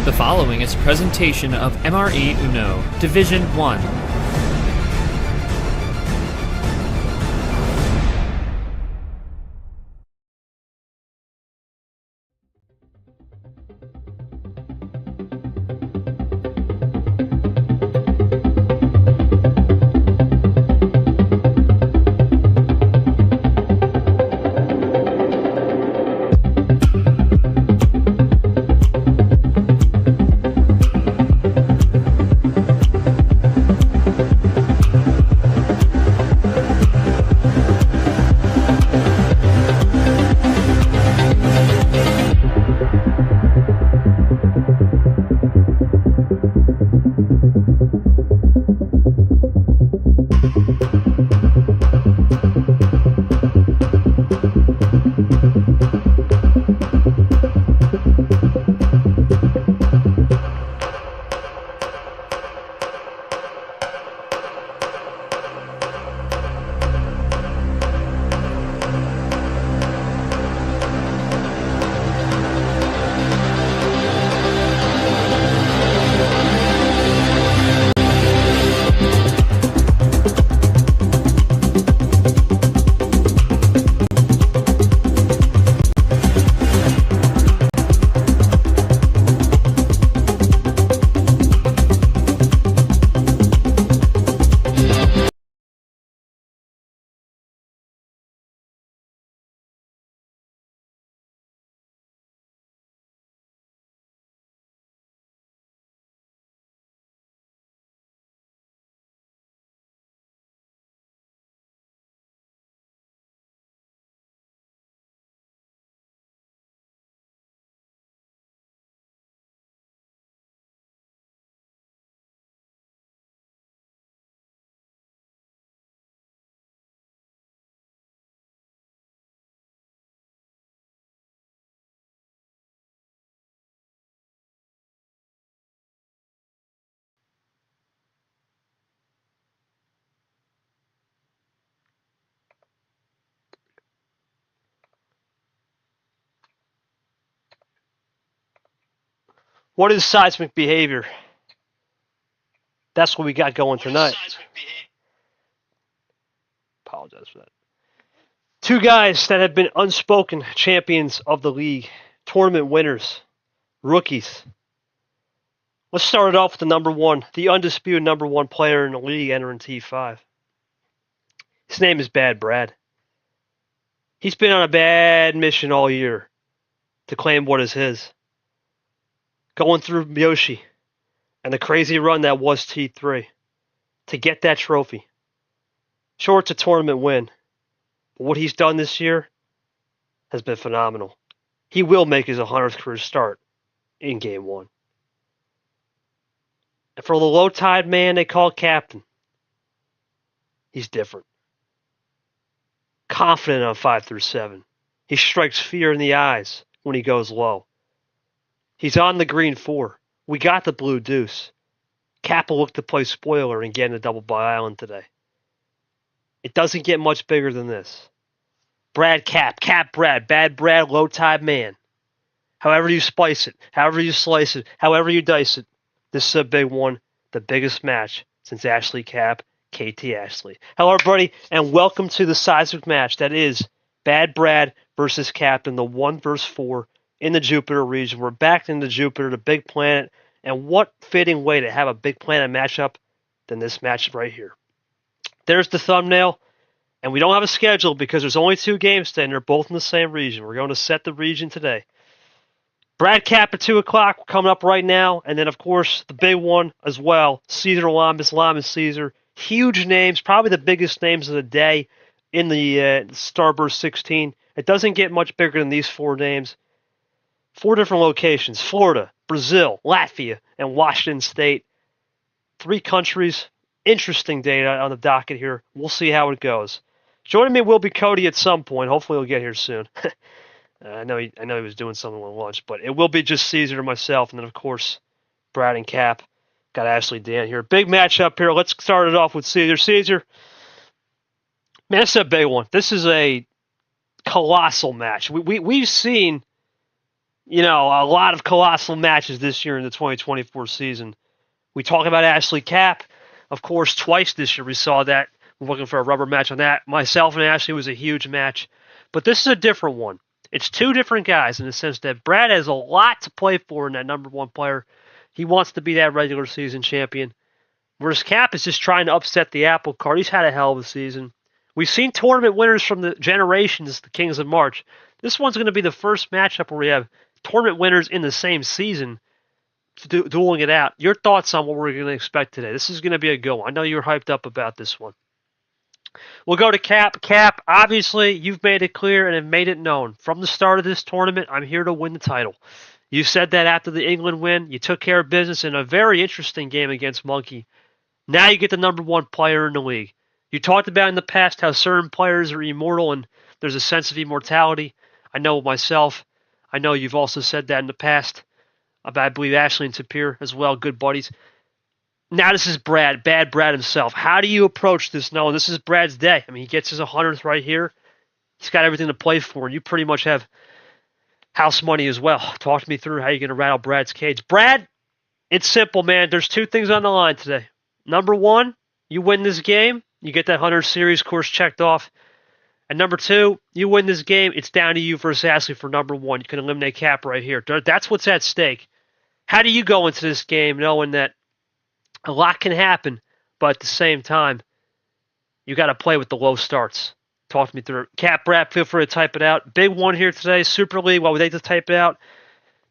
The following is a presentation of MRE Uno, Division 1. What is seismic behavior? That's what we got going tonight. Apologize for that. Two guys that have been unspoken champions of the league, tournament winners, rookies. Let's start it off with the number one, the undisputed number one player in the league entering T5. His name is Bad Brad. He's been on a bad mission all year to claim what is his. Going through Yoshi and the crazy run that was T3 to get that trophy. Sure, it's a tournament win, but what he's done this year has been phenomenal. He will make his 100th career start in Game 1. And for the low tide man they call captain, he's different. Confident on 5 through 7. He strikes fear in the eyes when he goes low. He's on the green 4. We got the blue deuce. Cap will look to play spoiler and get in a double by island today. It doesn't get much bigger than this. Brad Cap, Cap Brad, Bad Brad, low tide man. However you splice it, however you slice it, however you dice it, this is a big one, the biggest match since Ashley Cap, KT Ashley. Hello everybody, and welcome to the seismic match that is Bad Brad versus Captain, the 1 versus 4 in the Jupiter region. We're back into Jupiter, the big planet, and what fitting way to have a big planet matchup than this match right here. There's the thumbnail, and we don't have a schedule because there's only 2 games today, and they're both in the same region. We're going to set the region today. Brad Cap at 2 o'clock coming up right now, and then, of course, the big one as well, Caesar Lamas Caesar. Huge names, probably the biggest names of the day in the Starburst 16. It doesn't get much bigger than these 4 names. 4 different locations, Florida, Brazil, Latvia, and Washington State. 3 countries. Interesting data on the docket here. We'll see how it goes. Joining me will be Cody at some point. Hopefully he'll get here soon. I know he was doing something with lunch, but it will be just Caesar and myself, and then, of course, Brad and Cap. Got Ashley Dan here. Big matchup here. Let's start it off with Caesar. Caesar, man, this is a big one. This is a colossal match. We've seen A lot of colossal matches this year in the 2024 season. We talk about Ashley Capp. Of course, twice this year we saw that. We're looking for a rubber match on that. Myself and Ashley was a huge match. But this is a different one. It's two different guys in the sense that Brad has a lot to play for in that number one player. He wants to be that regular season champion. Whereas Cap is just trying to upset the apple cart. He's had a hell of a season. We've seen tournament winners from the generations, the Kings of March. This one's going to be the first matchup where we have tournament winners in the same season dueling it out. Your thoughts on what we're going to expect today? This is going to be a good one. I know you're hyped up about this one. We'll go to Cap. Cap, obviously, you've made it clear and have made it known. From the start of this tournament, I'm here to win the title. You said that after the England win. You took care of business in a very interesting game against Monkey. Now you get the number one player in the league. You talked about in the past how certain players are immortal and there's a sense of immortality. I know myself. I know you've also said that in the past about, I believe, Ashley and Tapir as well, good buddies. Now this is Brad, bad Brad himself. How do you approach this knowing this is Brad's day? I mean, he gets his 100th right here. He's got everything to play for, and you pretty much have house money as well. Talk to me through how you're going to rattle Brad's cage. Brad, it's simple, man. There's two things on the line today. Number one, you win this game, you get that 100 series course checked off. And number two, you win this game, it's down to you versus Ashley for number one. You can eliminate Cap right here. That's what's at stake. How do you go into this game knowing that a lot can happen, but at the same time, you got to play with the low starts? Talk to me through it. Cap, Brad, feel free to type it out. Big one here today, Super League, while we wait to type it out.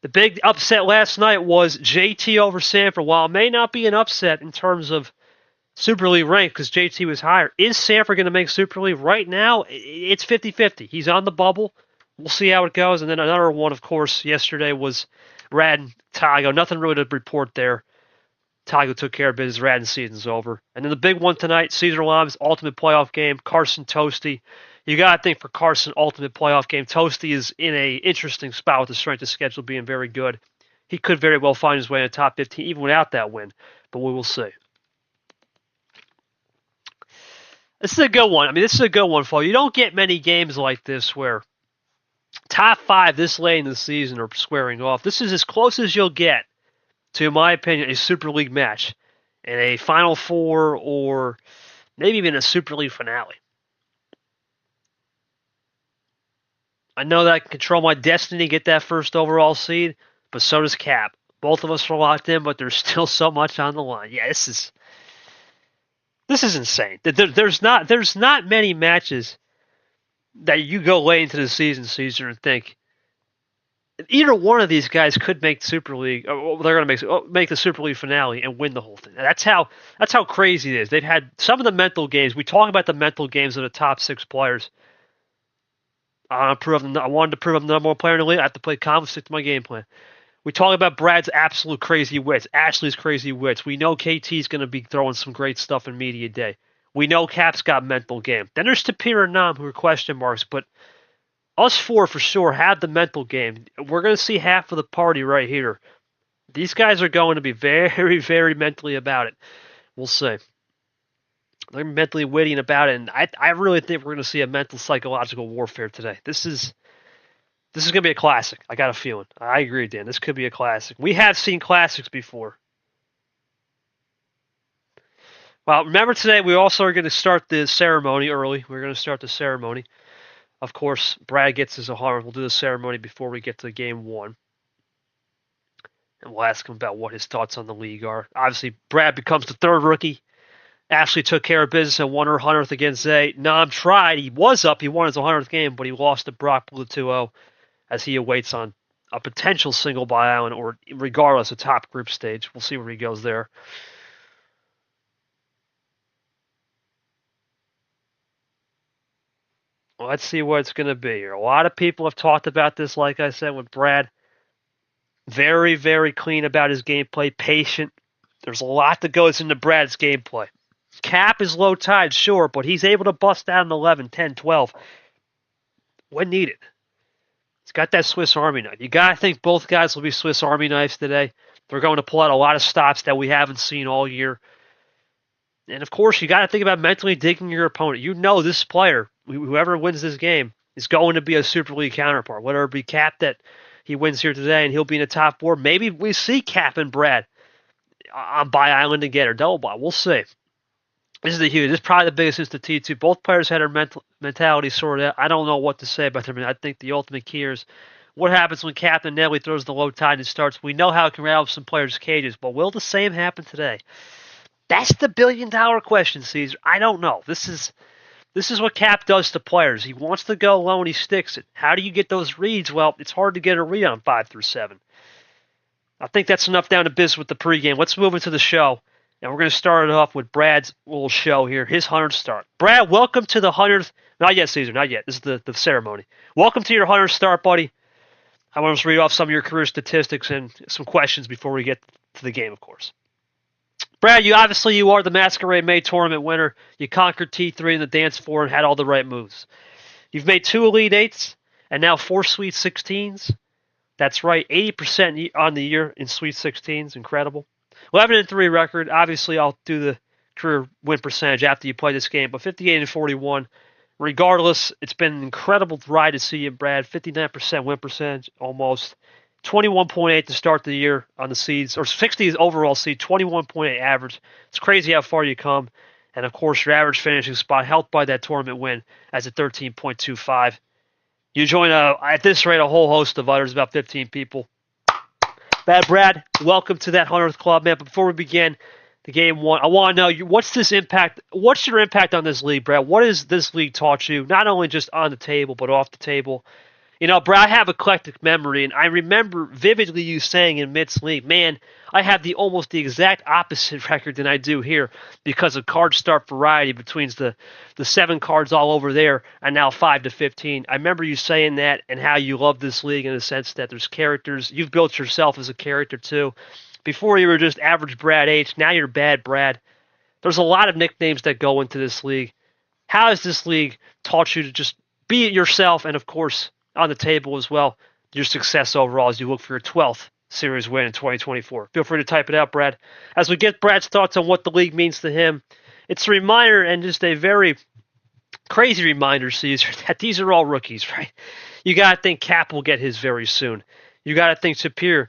The big upset last night was JT over Sanford. While it may not be an upset in terms of Super League rank because JT was higher, is Sanford going to make Super League? Right now, it's 50-50. He's on the bubble. We'll see how it goes. And then another one, of course, yesterday was Rad and Tago. Nothing really to report there. Tago took care of business. Rad's season's over. And then the big one tonight, Cesar Lam's ultimate playoff game, Carson Toasty. You got to think for Carson, ultimate playoff game. Toasty is in a interesting spot with the strength of schedule being very good. He could very well find his way in the top 15 even without that win, but we will see. This is a good one. I mean, this is a good one, folks. You don't get many games like this where top five this late in the season are squaring off. This is as close as you'll get to, in my opinion, a Super League match and a Final Four or maybe even a Super League finale. I know that I can control my destiny, get that first overall seed, but so does Cap. Both of us are locked in, but there's still so much on the line. Yeah, this is insane. There's not many matches that you go late into the season, Caesar, and think either one of these guys could make the Super League. Or they're going to make the Super League finale and win the whole thing. That's how crazy it is. They've had some of the mental games. We talk about the mental games of the top six players. I wanted to prove I'm the number one player in the league. I have to play calm, stick to my game plan. We talk about Brad's absolute crazy wits, Ashley's crazy wits. We know KT's going to be throwing some great stuff in media day. We know Cap's got mental game. Then there's Tapir and Nam who are question marks, but us four for sure have the mental game. We're going to see half of the party right here. These guys are going to be very, very mentally about it. We'll see. They're mentally witty about it, and I really think we're going to see a mental psychological warfare today. This is going to be a classic. I got a feeling. I agree, Dan. This could be a classic. We have seen classics before. Well, remember today we also are going to start the ceremony early. We're going to start the ceremony. Of course, Brad gets his 100. We'll do the ceremony before we get to game one. And we'll ask him about what his thoughts on the league are. Obviously, Brad becomes the third rookie. Ashley took care of business and won her 100th against Zay. Nam tried. He was up. He won his 100th game, but he lost to Brock Blue 2-0 as he awaits on a potential single by island or regardless a top group stage. We'll see where he goes there. Well, let's see what it's going to be here. A lot of people have talked about this, like I said, with Brad. Very, very clean about his gameplay, patient. There's a lot that goes into Brad's gameplay. Cap is low tide, sure, but he's able to bust out an 11, 10, 12 when needed. He's got that Swiss Army knife. You got to think both guys will be Swiss Army knives today. They're going to pull out a lot of stops that we haven't seen all year. And, of course, you got to think about mentally digging your opponent. You know this player, whoever wins this game, is going to be a Super League counterpart, whether it be Cap that he wins here today and he'll be in the top 4. Maybe we see Cap and Brad on Bye Island together, double bye. We'll see. This is probably the biggest since the T2. Both players had their mentality sorted out. I don't know what to say about them. I think the ultimate key is what happens when Captain Nelly throws the low tide and starts. We know how it can rattle some players' cages, but will the same happen today? That's the billion-dollar question, Caesar. I don't know. This is what Cap does to players. He wants to go low and he sticks it. How do you get those reads? Well, it's hard to get a read on 5 through 7. I think that's enough down to business with the pregame. Let's move into the show. And we're going to start it off with Brad's little show here, his 100th start. Brad, welcome to the 100th. Not yet, Caesar, not yet. This is the ceremony. Welcome to your 100th start, buddy. I want to read off some of your career statistics and some questions before we get to the game, of course. Brad, you are the Masquerade May tournament winner. You conquered T3 in the dance floor and had all the right moves. You've made 2 Elite 8s and now 4 Sweet 16s. That's right, 80% on the year in Sweet 16s. Incredible. 11-3 record. Obviously, I'll do the career win percentage after you play this game, but 58-41. Regardless, it's been an incredible ride to see you, Brad. 59% win percentage, almost. 21.8 to start the year on the seeds, or 60 overall seed, 21.8 average. It's crazy how far you come. And, of course, your average finishing spot helped by that tournament win as a 13.25. You join, at this rate, a whole host of others, about 15 people. Bad Brad, welcome to that 100th club, man. But before we begin the game 1, I want to know, what's your impact on this league, Brad? What has this league taught you, not only just on the table, but off the table? You know, Brad, I have eclectic memory, and I remember vividly you saying in mid-league, man, I have almost the exact opposite record than I do here because of card start variety between the 7 cards all over there and now 5 to 15. I remember you saying that and how you love this league in the sense that there's characters. You've built yourself as a character, too. Before you were just average Brad H. Now you're Bad Brad. There's a lot of nicknames that go into this league. How has this league taught you to just be yourself and, of course, on the table as well, your success overall as you look for your 12th series win in 2024. Feel free to type it out, Brad. As we get Brad's thoughts on what the league means to him, it's a reminder and just a very crazy reminder, Caesar, that these are all rookies, right? You got to think Cap will get his very soon. You got to think Sapir,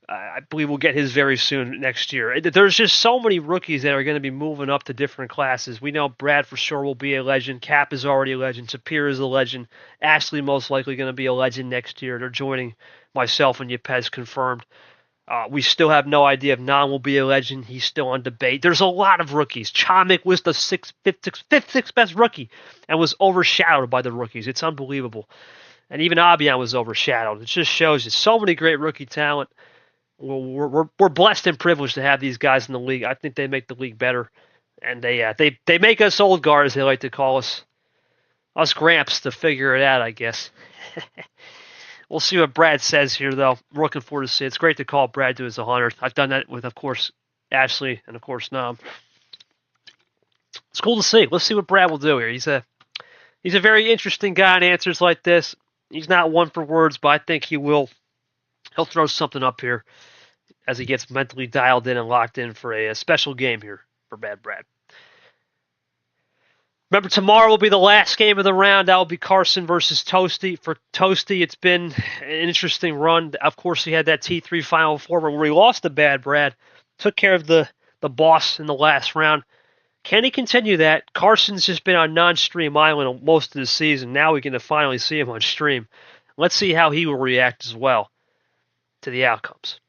I believe, will get his very soon next year. There's just so many rookies that are going to be moving up to different classes. We know Brad for sure will be a legend. Cap is already a legend. Sapir is a legend. Ashley most likely going to be a legend next year. They're joining myself and Yepes confirmed. We still have no idea if Nam will be a legend. He's still on debate. There's a lot of rookies. Chomik was the fifth best rookie and was overshadowed by the rookies. It's unbelievable. And even Abian was overshadowed. It just shows you so many great rookie talent. We're blessed and privileged to have these guys in the league. I think they make the league better, and they make us old guard, as they like to call us Gramps, to figure it out, I guess. We'll see what Brad says here, though. We're looking forward to see it. It's great to call Brad to his 100th. I've done that with, of course, Ashley and, of course, Nam. It's cool to see. Let's see what Brad will do here. He's a very interesting guy in answers like this. He's not one for words, but I think he'll throw something up here as he gets mentally dialed in and locked in for a special game here for Bad Brad. Remember, tomorrow will be the last game of the round. That will be Carson versus Toasty. For Toasty, it's been an interesting run. Of course, he had that T3 Final Four where he lost to Bad Brad. Took care of the boss in the last round. Can he continue that? Carson's just been on non-stream island most of the season. Now we can finally see him on stream. Let's see how he will react as well to the outcomes.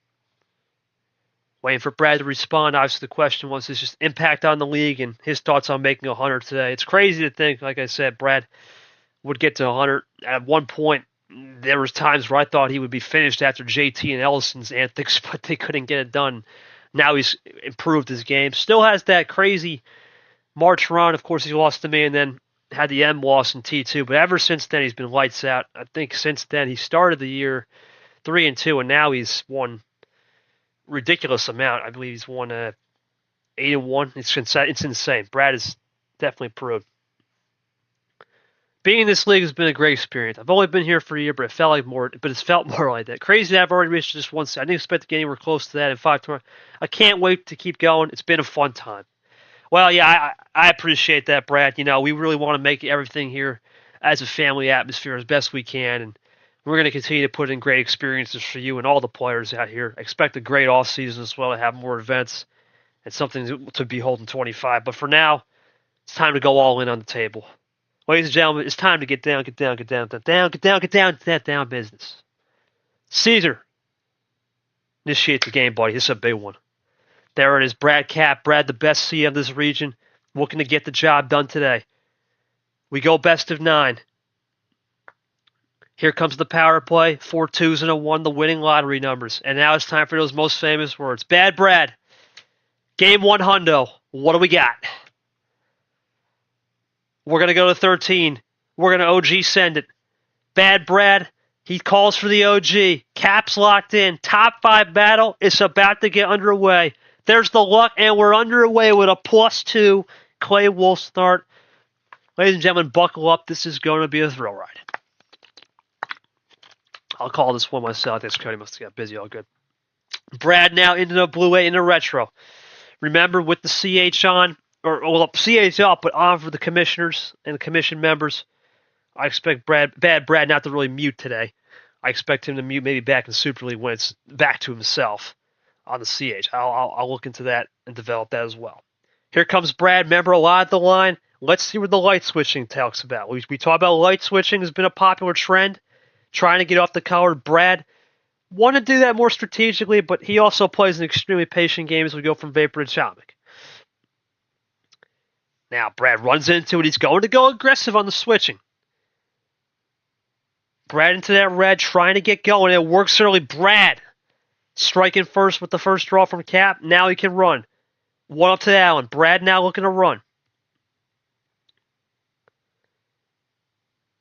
Waiting for Brad to respond. Obviously, the question was his just impact on the league and his thoughts on making 100 today. It's crazy to think, like I said, Brad would get to 100. At one point, there was times where I thought he would be finished after JT and Ellison's antics, but they couldn't get it done. Now he's improved his game. Still has that crazy March run. Of course, he lost to me and then had the M loss in T2. But ever since then, he's been lights out. I think since then, he started the year 3-2, and now he's won ridiculous amount. I believe he's won 8-1. It's insane. Brad is definitely improved. Being in this league has been a great experience. I've only been here for a year, but it's felt more like that. Crazy that I've already reached just one set. I didn't expect to get anywhere close to that in 5 tournaments. I can't wait to keep going. It's been a fun time. Well, yeah, I appreciate that, Brad. You know, we really want to make everything here as a family atmosphere as best we can, and We're going to continue to put in great experiences for you and all the players out here. I expect a great off season as well to have more events and something to behold in 25. But for now, it's time to go all in on the table. Ladies and gentlemen, it's time to get down business. Caesar, initiate the game, buddy. This is a big one. There it is, Brad Cap. Brad, the best CM of this region, looking to get the job done today. We go best of 9. Here comes the power play. 4 2s and a 1, the winning lottery numbers. And now it's time for those most famous words. Bad Brad. Game 1 hundo. What do we got? We're going to go to 13. We're going to OG send it. Bad Brad. He calls for the OG. Cap's locked in. Top 5 battle. It's about to get underway. There's the luck, and we're underway with a +2 Clay Wolf start. Ladies and gentlemen, buckle up. This is going to be a thrill ride. I'll call this one myself. I think Cody must have got busy. All good. Brad now into the blue 8 into retro. Remember, with the CH on, or CH up, but on for the commissioners and the commission members. I expect Bad Brad not to really mute today. I expect him to mute maybe back in Super League when it's back to himself on the CH. I'll look into that and develop that as well. Here comes Brad. Remember, a lot of the line. Let's see what the light switching talks about. We talk about light switching has been a popular trend. Trying to get off the collar. Brad want to do that more strategically, but he also plays an extremely patient game as we go from Vapor to Chomik. Now, Brad runs into it. He's going to go aggressive on the switching. Brad into that red, trying to get going. It works early. Brad striking first with the first draw from Cap. Now he can run. 1 up to Allen. Brad now looking to run.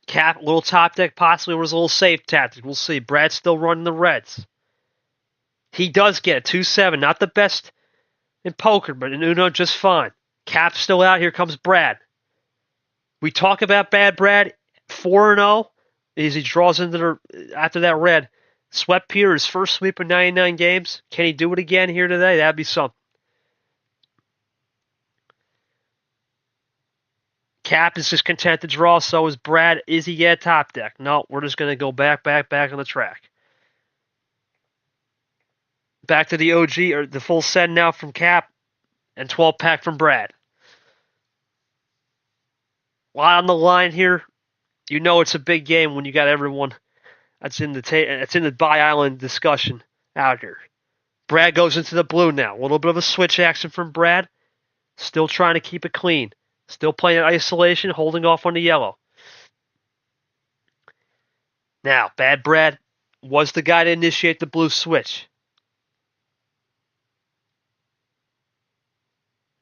Cap, little top deck, possibly was a little safe tactic. We'll see. Brad's still running the reds. He does get a 2-7. Not the best in poker, but in Uno just fine. Cap's still out. Here comes Brad. We talk about Bad Brad. 4-0 as he draws into after that red. Swept Peter, his first sweep in 99 games. Can he do it again here today? That'd be something. Cap is just content to draw, so is Brad. Is he at top deck? No, we're just going to go back on the track. Back to the OG, or the full set now from Cap, and 12-pack from Brad. A lot on the line here. You know it's a big game when you got everyone that's in the Bi Island discussion out here. Brad goes into the blue now. A little bit of a switch action from Brad. Still trying to keep it clean. Still playing in isolation, holding off on the yellow. Now, Bad Brad was the guy to initiate the blue switch.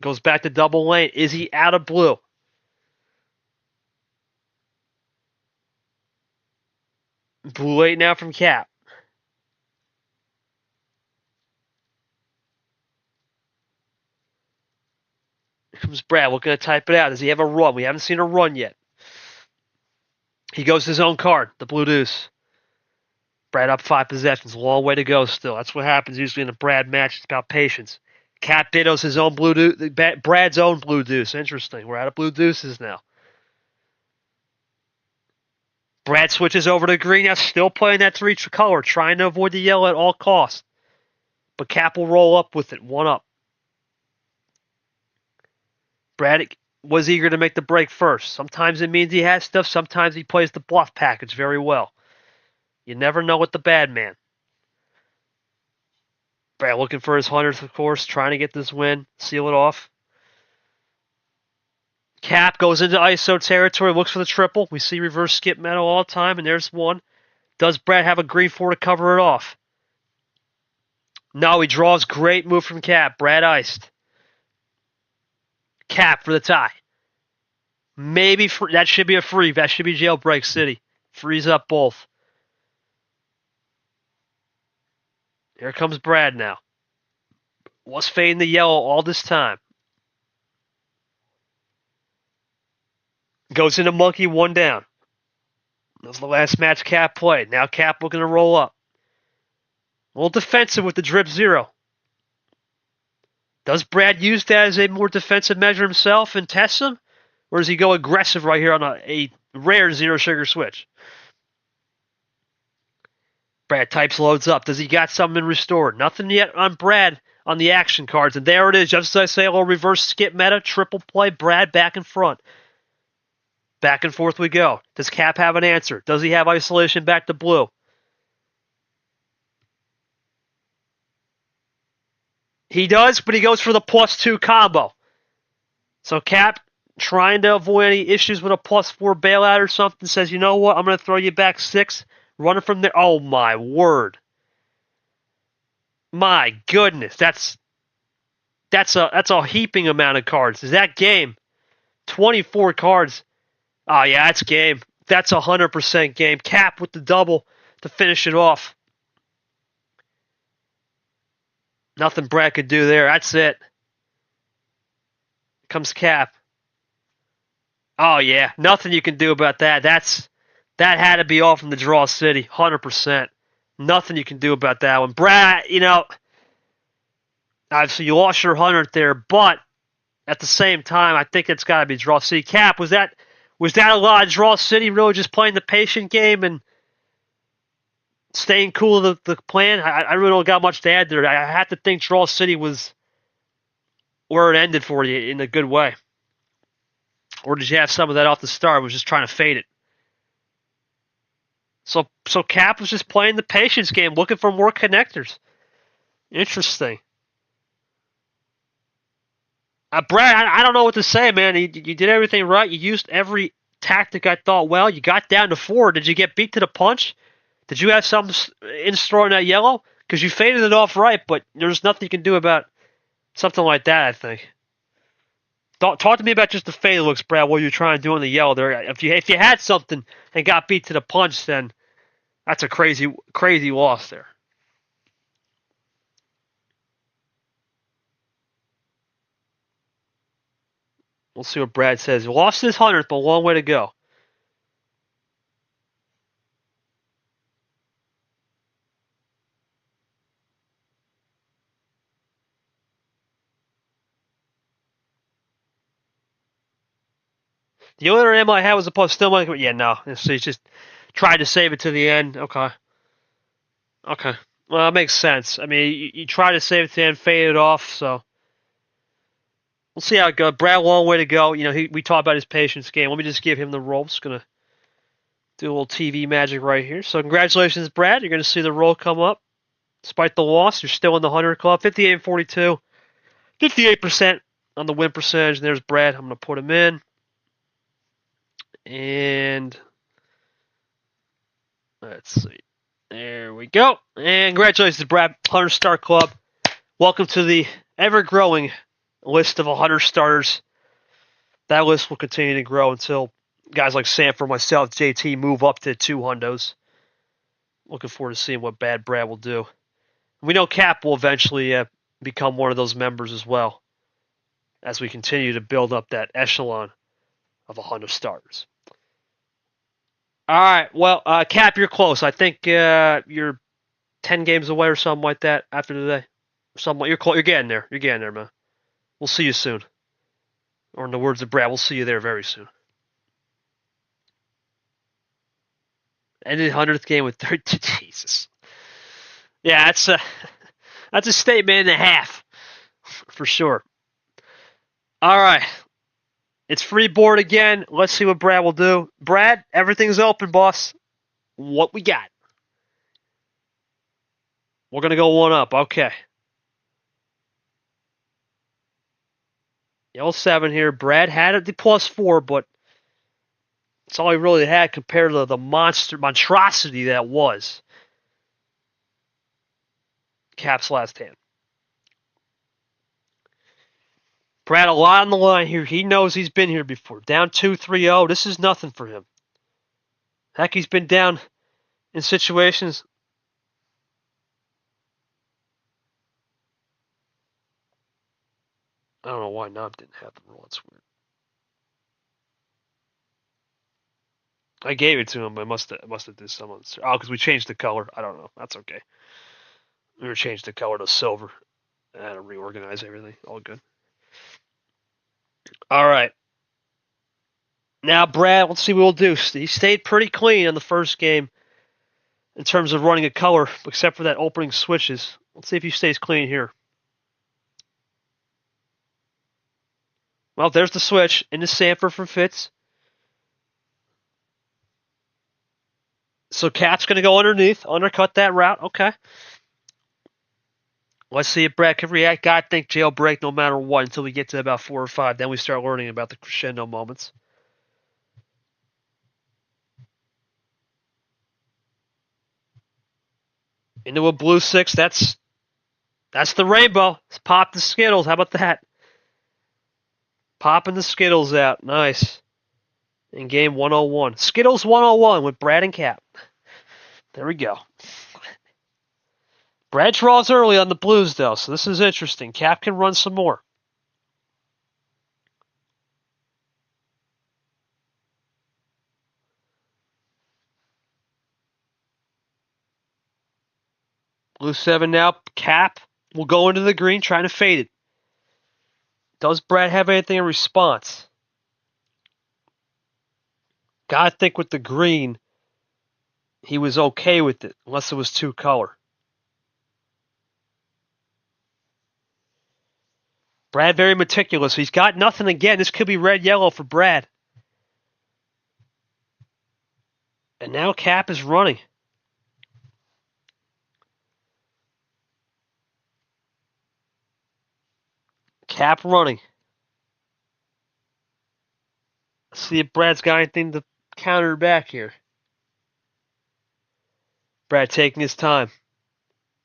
Goes back to double lane. Is he out of blue? Blue 8 now from Cap. Here comes Brad looking to type it out. Does he have a run? We haven't seen a run yet. He goes to his own card, the blue deuce. Brad up 5 possessions. A long way to go still. That's what happens usually in a Brad match. It's about patience. Cap dittos his own blue deuce. Brad's own blue deuce. Interesting. We're out of blue deuces now. Brad switches over to green. Now still playing that 3 color. Trying to avoid the yellow at all costs. But Cap will roll up with it. 1 up. Brad was eager to make the break first. Sometimes it means he has stuff. Sometimes he plays the bluff package very well. You never know with the bad man. Brad looking for his 100th, of course. Trying to get this win. Seal it off. Cap goes into ISO territory. Looks for the triple. We see reverse skip metal all the time. And there's one. Does Brad have a green 4 to cover it off? No, he draws. Great move from Cap. Brad iced. Cap for the tie. Maybe that should be a free. That should be jailbreak city. Freeze up both. Here comes Brad now. Was fading the yellow all this time. Goes into monkey 1 down. That was the last match Cap played. Now Cap looking to roll up. A little defensive with the drip 0. Does Brad use that as a more defensive measure himself and test him? Or does he go aggressive right here on a rare 0 sugar switch? Brad types loads up. Does he got something restored? Nothing yet on Brad on the action cards. And there it is. Just as I say, a little reverse skip meta, triple play. Brad back in front. Back and forth we go. Does Cap have an answer? Does he have isolation back to blue? He does, but he goes for the +2 combo. So Cap, trying to avoid any issues with a +4 bailout or something, says, you know what, I'm going to throw you back 6. Running from there. Oh, my word. My goodness. That's a heaping amount of cards. Is that game? 24 cards. Oh, yeah, that's game. That's 100% game. Cap with the double to finish it off. Nothing Brad could do there. That's it. Comes Cap. Oh, yeah. Nothing you can do about that. That had to be all from the draw city. 100%. Nothing you can do about that one. Brad, obviously you lost your 100 there, but at the same time, I think it's got to be draw city. Cap, was that a lot of draw city, really just playing the patient game and staying cool with the plan? I really don't got much to add there. I have to think draw city was where it ended for you in a good way. Or did you have some of that off the start? Was just trying to fade it? So Cap was just playing the patience game, looking for more connectors. Interesting. Brad, I don't know what to say, man. You did everything right. You used every tactic I thought well. You got down to 4. Did you get beat to the punch? Did you have something in store in that yellow? Because you faded it off right, but there's nothing you can do about something like that, I think. Talk to me about just the fade looks, Brad, what you're trying to do on the yellow there. If you had something and got beat to the punch, then that's a crazy loss there. We'll see what Brad says. He lost his 100th, but a long way to go. The only other ammo I had was a plus still money. Yeah, no. So he just tried to save it to the end. Okay. Well, that makes sense. I mean, you try to save it to the end, fade it off, so we'll see how it goes. Brad, long way to go. We talked about his patience game. Let me just give him the roll. Just going to do a little TV magic right here. So congratulations, Brad. You're going to see the roll come up. Despite the loss, you're still in the 100 club. 58-42. 58% on the win percentage. And there's Brad. I'm going to put him in. And let's see. There we go. And congratulations, Brad. 100 Star Club. Welcome to the ever-growing list of 100 starters. That list will continue to grow until guys like Sanford, myself, JT move up to 2 hundos. Looking forward to seeing what Bad Brad will do. We know Cap will eventually become one of those members as well as we continue to build up that echelon of 100 starters. All right, well, Cap, you're close. I think you're 10 games away or something like that after today. You're close. You're getting there. You're getting there, man. We'll see you soon. Or in the words of Brad, we'll see you there very soon. Ended 100th game with 30. Jesus. Yeah, that's a statement and a half for sure. All right. It's free board again. Let's see what Brad will do. Brad, everything's open, boss. What we got? We're going to go 1 up. Okay. Yellow 7 here. Brad had it the +4, but it's all he really had compared to the monstrosity that was Cap's last hand. Brad, a lot on the line here. He knows he's been here before. Down 2-3-0. This is nothing for him. Heck, he's been down in situations. I don't know why Nom didn't have the roll. It's weird. I gave it to him, but I must have did some. Oh, because we changed the color. I don't know. That's okay. We were changed the color to silver. I had to reorganize everything. All good. All right. Now, Brad, let's see what we'll do. He stayed pretty clean in the first game. in terms of running a color, except for that opening switches. Let's see if he stays clean here. Well, there's the switch into Sanford from Fitz. So Cap's going to go underneath, undercut that route. Okay. Let's see if Brad can react. Gotta think jailbreak no matter what until we get to about 4 or 5. Then we start learning about the crescendo moments. Into a blue 6. That's the rainbow. Let's pop the Skittles. How about that? Popping the Skittles out. Nice. In game 101. Skittles 101 with Brad and Cap. There we go. Brad draws early on the blues, though, so this is interesting. Cap can run some more. Blue 7 now. Cap will go into the green, trying to fade it. Does Brad have anything in response? Gotta think with the green, he was okay with it, unless it was 2 color. Brad very meticulous. He's got nothing again. This could be red-yellow for Brad. And now Cap is running. Cap running. Let's see if Brad's got anything to counter back here. Brad taking his time.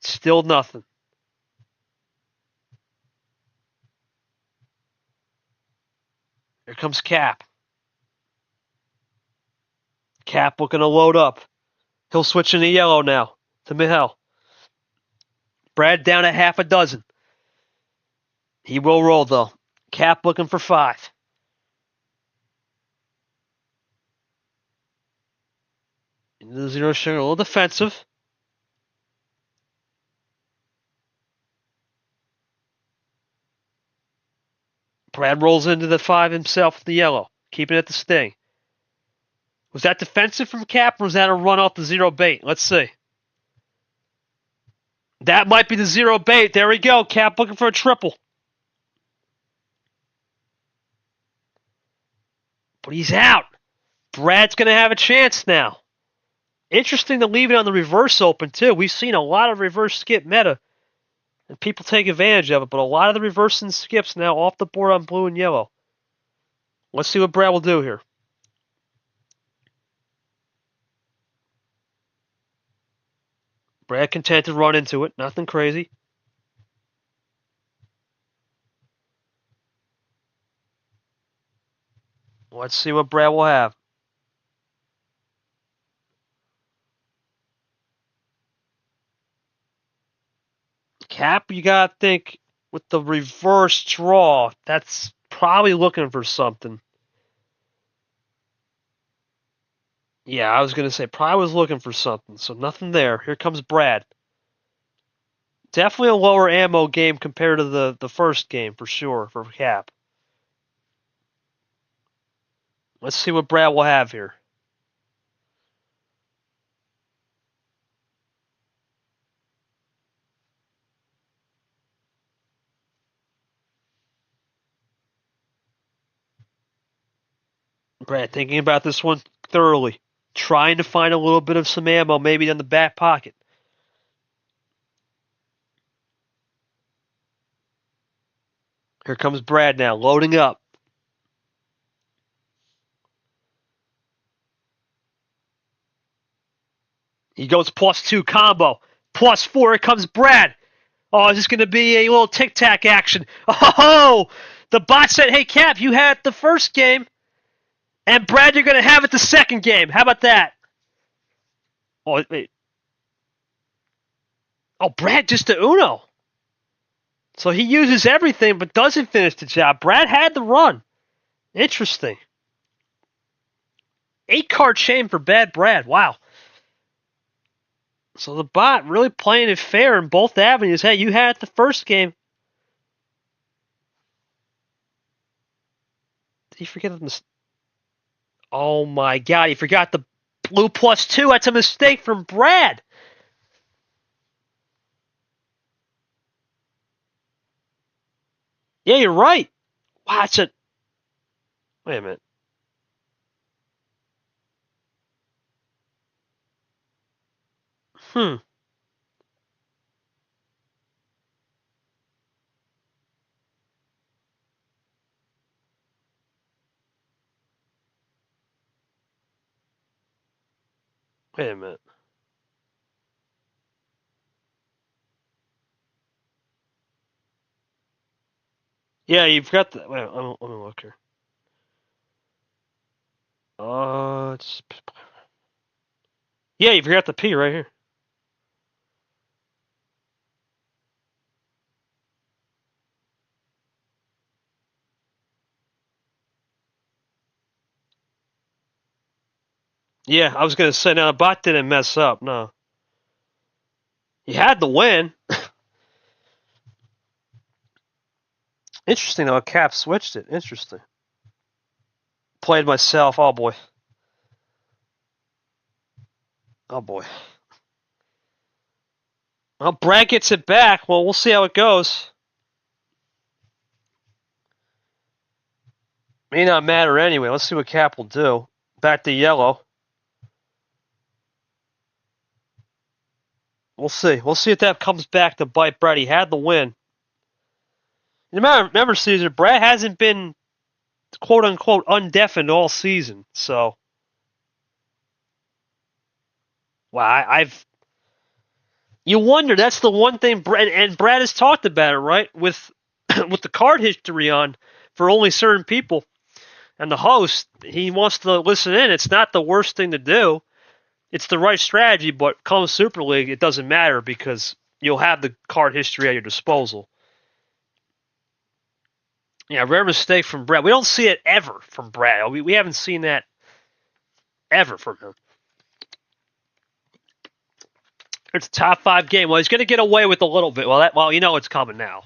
Still nothing. Here comes Cap. Cap looking to load up. He'll switch into yellow now to Mihel. Brad down at half a dozen. He will roll, though. Cap looking for 5. Into the 0 sugar, a little defensive. Brad rolls into the 5 himself with the yellow, keeping it the sting. Was that defensive from Cap, or was that a run off the 0 bait? Let's see. That might be the 0 bait. There we go. Cap looking for a triple. But he's out. Brad's going to have a chance now. Interesting to leave it on the reverse open, too. We've seen a lot of reverse skip meta, and people take advantage of it, but a lot of the reverse and skips now off the board on blue and yellow. Let's see what Brad will do here. Brad content to run into it. Nothing crazy. Let's see what Brad will have. Cap, you gotta think with the reverse draw, that's probably looking for something. Yeah, I was gonna say probably was looking for something, so nothing there. Here comes Brad. Definitely a lower ammo game compared to the first game for sure for Cap. Let's see what Brad will have here. Brad thinking about this one thoroughly. Trying to find a little bit of some ammo maybe in the back pocket. Here comes Brad now, loading up. He goes +2 combo. +4, here comes Brad. Oh, is this going to be a little tic-tac action? Oh, the bot said, hey, Cap, you had it the first game. And Brad, you're going to have it the second game. How about that? Oh, wait. Oh, Brad just a Uno. So he uses everything but doesn't finish the job. Brad had the run. Interesting. 8-card chain for bad Brad. Wow. So the bot really playing it fair in both avenues. Hey, you had it the first game. Did he forget the... Oh my god, he forgot the blue +2. That's a mistake from Brad. Yeah, you're right. Wow, it's a... Wait a minute. Wait a minute. Yeah, you've got the... Wait, let me look here. Yeah, you forgot the P right here. Yeah, I was going to say, no, the bot didn't mess up, no. You had the win. Interesting, though, Cap switched it. Interesting. Played myself. Oh, boy. Oh, boy. Well, Brad gets it back. Well, we'll see how it goes. May not matter anyway. Let's see what Cap will do. Back to yellow. We'll see. We'll see if that comes back to bite Brad. He had the win. Remember, Caesar, Brad hasn't been quote-unquote undeafened all season. So, wow, you wonder, that's the one thing, and Brad has talked about it, right? With with the card history on for only certain people, and the host, he wants to listen in. It's not the worst thing to do. It's the right strategy, but come Super League, it doesn't matter because you'll have the card history at your disposal. Yeah, rare mistake from Brad. We don't see it ever from Brad. We haven't seen that ever from him. It's a top 5 game. Well, he's going to get away with a little bit. Well, you know it's coming now.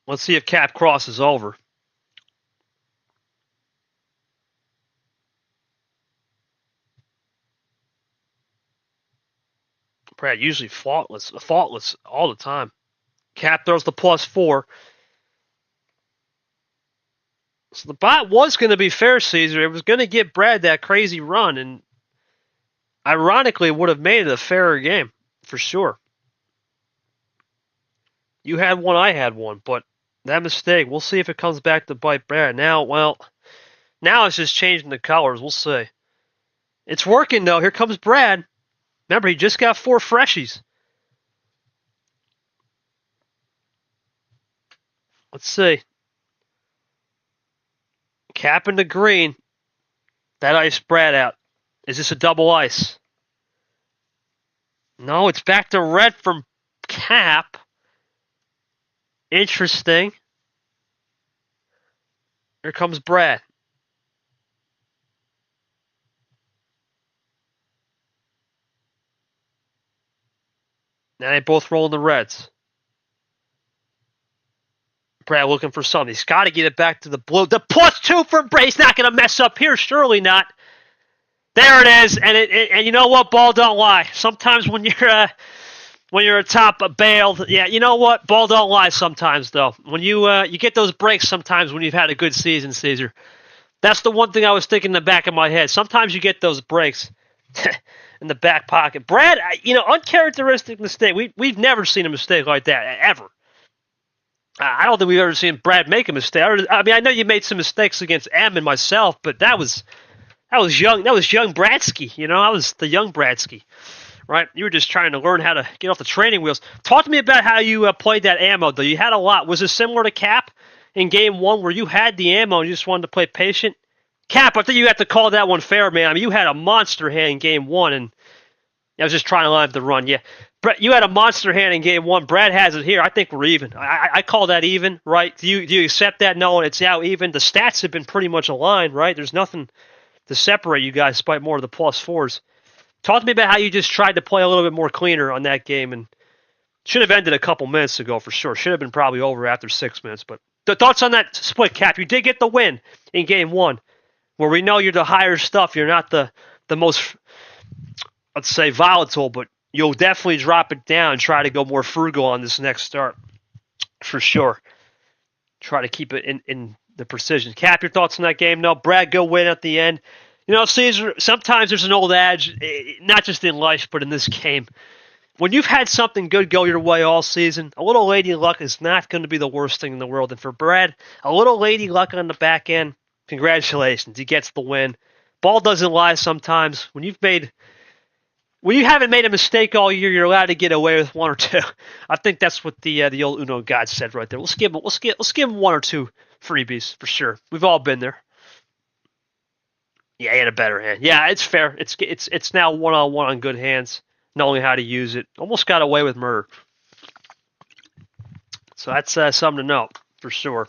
Let's see if Cap crosses over. Brad usually faultless all the time. Cap throws the +4. So the bot was going to be fair, Caesar. It was going to give Brad that crazy run, and ironically, it would have made it a fairer game for sure. You had one, I had one, but that mistake, we'll see if it comes back to bite Brad. Now it's just changing the colors. We'll see. It's working, though. Here comes Brad. Remember, he just got 4 freshies. Let's see. Cap into green. That ice Brad out. Is this a double ice? No, it's back to red from Cap. Interesting. Here comes Brad. Now they both roll in the reds. Brad looking for something. He's got to get it back to the blue. The +2 from Brad. He's not going to mess up here. Surely not. There it is. And you know what? Ball don't lie. Sometimes when you're a top bailed, yeah, you know what? Ball don't lie sometimes, though. When you get those breaks sometimes when you've had a good season, Caesar. That's the one thing I was thinking in the back of my head. Sometimes you get those breaks in the back pocket. Brad, uncharacteristic mistake. We've never seen a mistake like that, ever. I don't think we've ever seen Brad make a mistake. I mean, I know you made some mistakes against M and myself, but that was young. That was young Bradsky. I was the young Bradsky, right? You were just trying to learn how to get off the training wheels. Talk to me about how you played that ammo, though. You had a lot. Was it similar to Cap in Game 1 where you had the ammo and you just wanted to play patient? Cap, I think you have to call that one fair, man. I mean, you had a monster hand in Game 1, and I was just trying to line up the run. Yeah, Brett, you had a monster hand in Game 1. Brad has it here. I think we're even. I call that even, right? Do you accept that knowing it's out even? The stats have been pretty much aligned, right? There's nothing to separate you guys despite more of the +4s. Talk to me about how you just tried to play a little bit more cleaner on that game, and should have ended a couple minutes ago for sure. Should have been probably over after 6 minutes, but The thoughts on that split, Cap? You did get the win in game one, where we know you're the higher stuff. You're not the most, let's say, volatile, but you'll definitely drop it down and try to go more frugal on this next start, for sure. Try to keep it in the precision. Cap, your thoughts on that game? No, Brad, go win at the end. You know, Caesar, sometimes there's an old adage, not just in life, but in this game. When you've had something good go your way all season, a little lady luck is not going to be the worst thing in the world. And for Brad, a little lady luck on the back end, congratulations. He gets the win. Ball doesn't lie sometimes. When you haven't made a mistake all year, you're allowed to get away with one or two. I think that's what the old Uno God said right there. Let's give him one or two freebies for sure. We've all been there. Yeah, he had a better hand. Yeah, it's fair. It's now 1-on-1 on good hands, knowing how to use it. Almost got away with murder. So that's something to note for sure.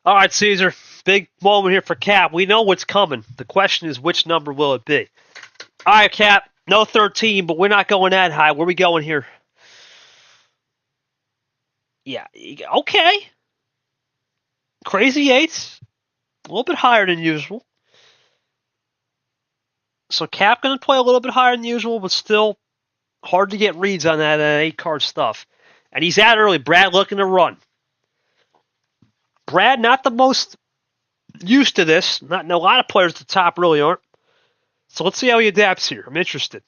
All right, Caesar. Big moment here for Cap. We know what's coming. The question is, which number will it be? All right, Cap. No 13, but we're not going that high. Where are we going here? Yeah, okay. Crazy eights. A little bit higher than usual. So Cap going to play a little bit higher than usual, but still hard to get reads on that 8-card stuff. And he's out early. Brad looking to run. Brad not the most used to this. Not a lot of players at the top really aren't. So let's see how he adapts here. I'm interested.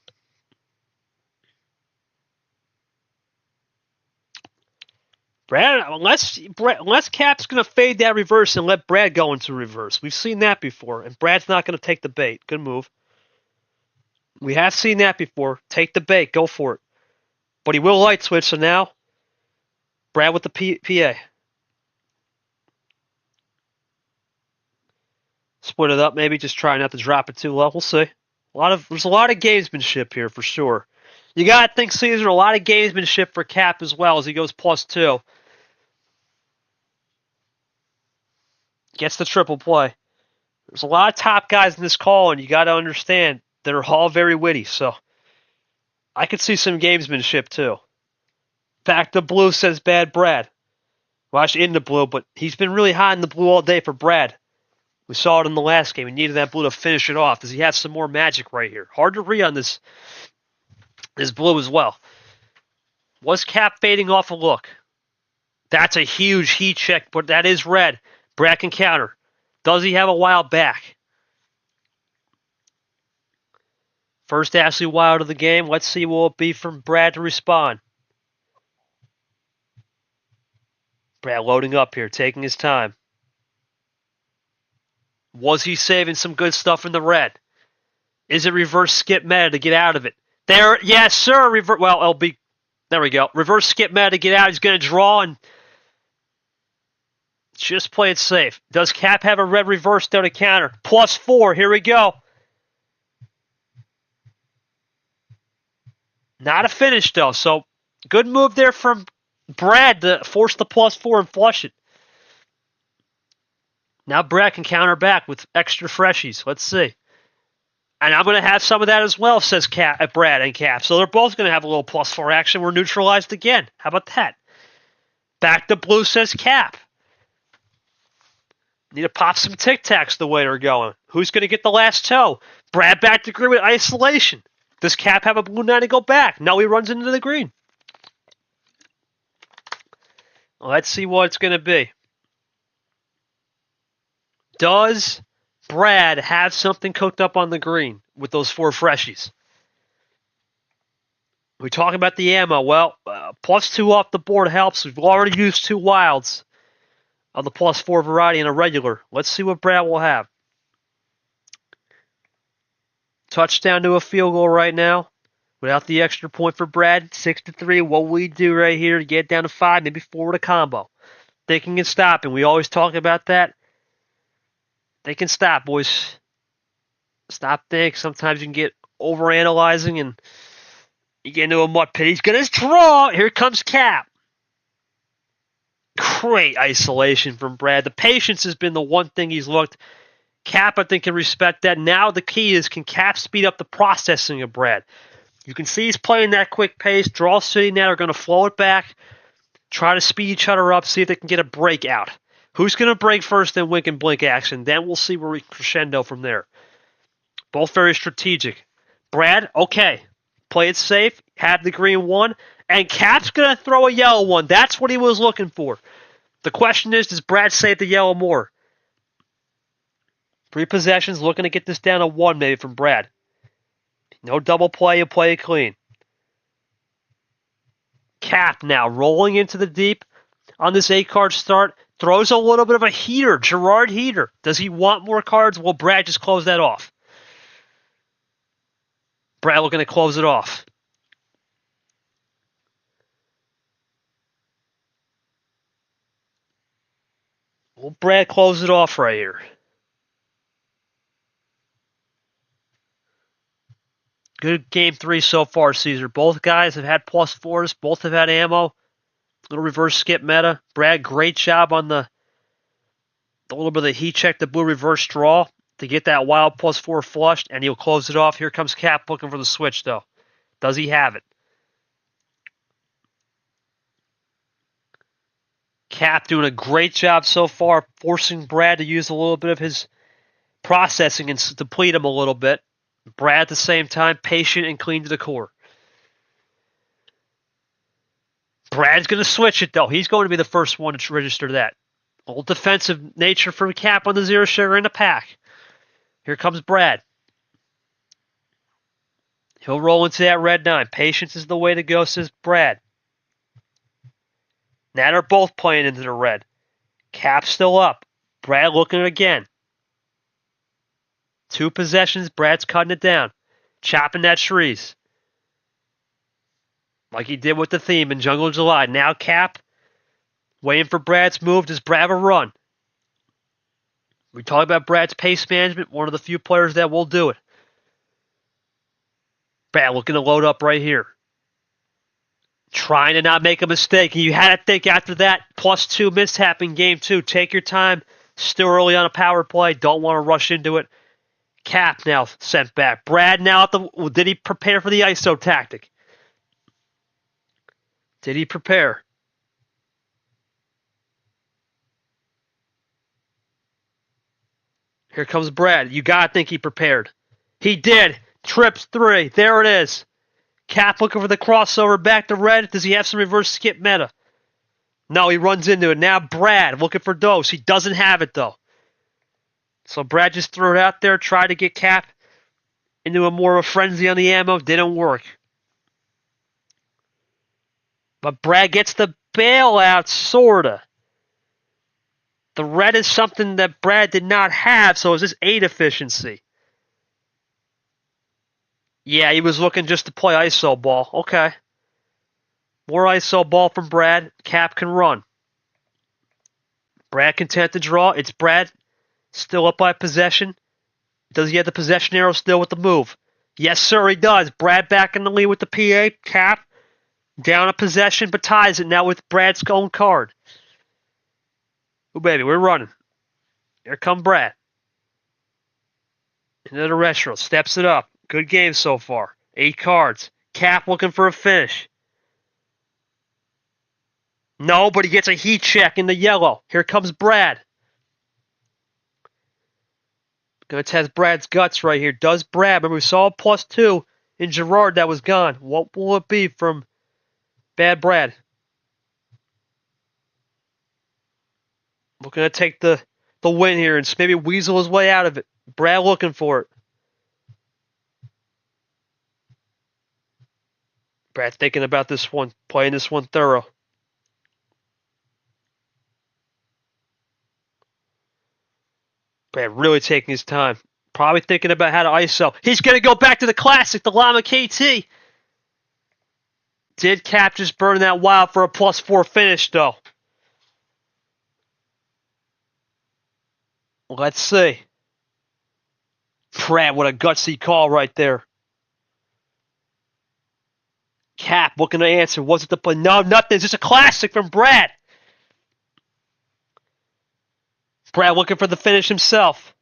Brad, unless Cap's going to fade that reverse and let Brad go into reverse. We've seen that before, and Brad's not going to take the bait. Good move. We have seen that before. Take the bait. Go for it. But he will light switch, so now Brad with the PA. Split it up, maybe. Just try not to drop it too low. We'll see. There's a lot of gamesmanship here for sure. You got to think, Caesar, a lot of gamesmanship for Cap as well as he goes +2. Gets the triple play. There's a lot of top guys in this call, and you got to understand they're all very witty. So I could see some gamesmanship too. Back to blue, says Bad Brad. Well, actually in the blue, but he's been really hot in the blue all day for Brad. We saw it in the last game. He needed that blue to finish it off. Does he have some more magic right here? Hard to read on this blue as well. Was Cap fading off a look? That's a huge heat check, but that is red. Brad can counter. Does he have a wild back? First Ashley Wild of the game. Let's see what it be from Brad to respond. Brad loading up here, taking his time. Was he saving some good stuff in the red? Is it reverse skip meta to get out of it? There, yes, sir. LB. There we go. Reverse skip meta to get out. He's going to draw and just play it safe. Does Cap have a red reverse though to counter? +4. Here we go. Not a finish, though, so good move there from Brad to force the +4 and flush it. Now Brad can counter back with extra freshies. Let's see. And I'm going to have some of that as well, says Brad and Cap. So they're both going to have a little +4 action. We're neutralized again. How about that? Back to blue, says Cap. Need to pop some Tic Tacs the way they're going. Who's going to get the last toe? Brad back to green with isolation. Does Cap have a blue 9 to go back? No, he runs into the green. Let's see what it's going to be. Does Brad have something cooked up on the green with those 4 freshies? We talk about the ammo. Well, +2 off the board helps. We've already used 2 wilds of the +4 variety in a regular. Let's see what Brad will have. Touchdown to a field goal right now. Without the extra point for Brad, 6-3. What will we do right here to get down to 5, maybe 4 with a combo? Thinking and stopping. We always talk about that. Think and stop, boys. Stop think. Sometimes you can get overanalyzing and you get into a mud pit. He's going to draw. Here comes Cap. Great isolation from Brad. The patience has been the one thing he's looked. Cap, I think, can respect that. Now the key is, can Cap speed up the processing of Brad? You can see he's playing that quick pace. Draw sitting there are going to flow it back. Try to speed each other up, see if they can get a break out. Who's going to break first in wink and blink action? Then we'll see where we crescendo from there. Both very strategic. Brad, okay. Play it safe. Have the green one. And Cap's going to throw a yellow one. That's what he was looking for. The question is, does Brad save the yellow more? 3 possessions, looking to get this down to 1 maybe from Brad. No double play, you play it clean. Cap now rolling into the deep on this 8-card start. Throws a little bit of a heater, Gerard heater. Does he want more cards? Well, Brad just closed that off. Brad looking to close it off. Well, Brad close it off right here. Good game 3 so far, Caesar. Both guys have had +4s. Both have had ammo. Little reverse skip meta. Brad, great job on the little bit of the heat check, the blue reverse draw to get that wild +4 flushed, and he'll close it off. Here comes Cap looking for the switch, though. Does he have it? Cap doing a great job so far, forcing Brad to use a little bit of his processing and deplete him a little bit. Brad at the same time, patient and clean to the core. Brad's going to switch it, though. He's going to be the first one to register that. A little defensive nature from Cap on the zero sugar in the pack. Here comes Brad. He'll roll into that red 9. Patience is the way to go, says Brad. Now they're both playing into the red. Cap still up. Brad looking again. 2 possessions. Brad's cutting it down. Chopping that trees. Like he did with the theme in Jungle July. Now Cap waiting for Brad's move. Does Brad have a run? We talk about Brad's pace management. One of the few players that will do it. Brad looking to load up right here. Trying to not make a mistake. And you had to think after that +2 mishap in game 2. Take your time. Still early on a power play. Don't want to rush into it. Cap now sent back. Brad now did he prepare for the ISO tactic? Did he prepare? Here comes Brad. You got to think he prepared. He did. Trips 3. There it is. Cap looking for the crossover back to red. Does he have some reverse skip meta? No, he runs into it. Now Brad looking for dose. He doesn't have it, though. So Brad just threw it out there, tried to get Cap into a more of a frenzy on the ammo. Didn't work. But Brad gets the bailout, sorta. The red is something that Brad did not have, so is this 8 efficiency? Yeah, he was looking just to play ISO ball. Okay. More ISO ball from Brad. Cap can run. Brad content to draw. It's Brad still up by possession. Does he have the possession arrow still with the move? Yes, sir, he does. Brad back in the lead with the PA. Cap down a possession, but ties it now with Brad's own card. Oh, baby, we're running. Here come Brad. Into the restaurant. Steps it up. Good game so far. 8 cards. Cap looking for a finish. No, but he gets a heat check in the yellow. Here comes Brad. Gonna test Brad's guts right here. Does Brad? Remember, we saw a +2 in Gerard that was gone. What will it be from Bad Brad? Looking to take the win here and maybe weasel his way out of it. Brad looking for it. Brad thinking about this one, playing this one thorough. Brad really taking his time. Probably thinking about how to ISO. He's going to go back to the classic, the Llama KT. Did Cap just burn that wild for a +4 finish, though? Let's see. Brad, what a gutsy call right there. Cap looking to answer. Was it the play? No, nothing. It's just a classic from Brad. Brad looking for the finish himself.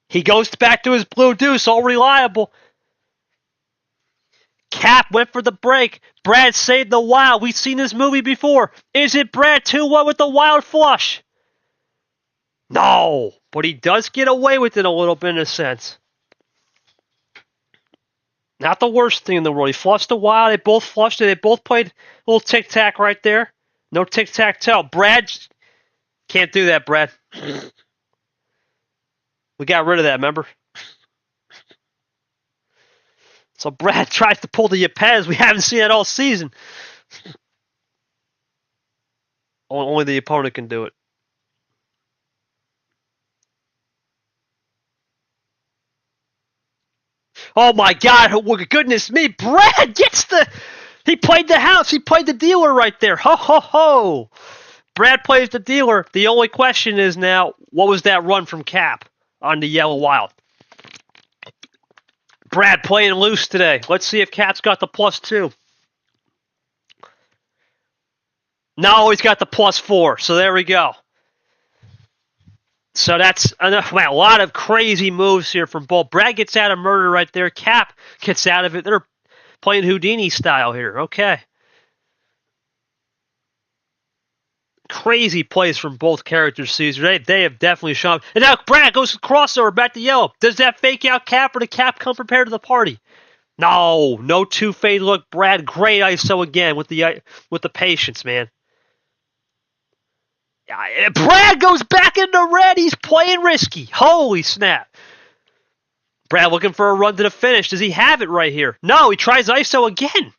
He goes back to his blue deuce, all reliable. Cap went for the break. Brad saved the wild. We've seen this movie before. Is it Brad 2-1 with the wild flush? No, but he does get away with it a little bit in a sense. Not the worst thing in the world. He flushed the wild. They both flushed it. They both played a little tic-tac right there. No tic-tac-toe. Brad can't do that, Brad. We got rid of that, remember? So Brad tries to pull the Yepes. We haven't seen that all season. Only the opponent can do it. Oh my God! Goodness me! Brad gets the. He played the house. He played the dealer right there. Ho ho ho! Brad plays the dealer. The only question is now, what was that run from Cap on the yellow wild? Brad playing loose today. Let's see if Cap's got the +2. No, he's got the +4. So there we go. So that's enough. Man, a lot of crazy moves here from both. Brad gets out of murder right there. Cap gets out of it. They're playing Houdini style here. Okay. Crazy plays from both characters, Caesar. They have definitely shown. And now Brad goes to crossover back to yellow. Does that fake out Cap, or the Cap come prepared to the party? No two-fade look. Brad, great ISO again with the patience, man. Brad goes back into red. He's playing risky. Holy snap. Brad looking for a run to the finish. Does he have it right here? No, he tries ISO again.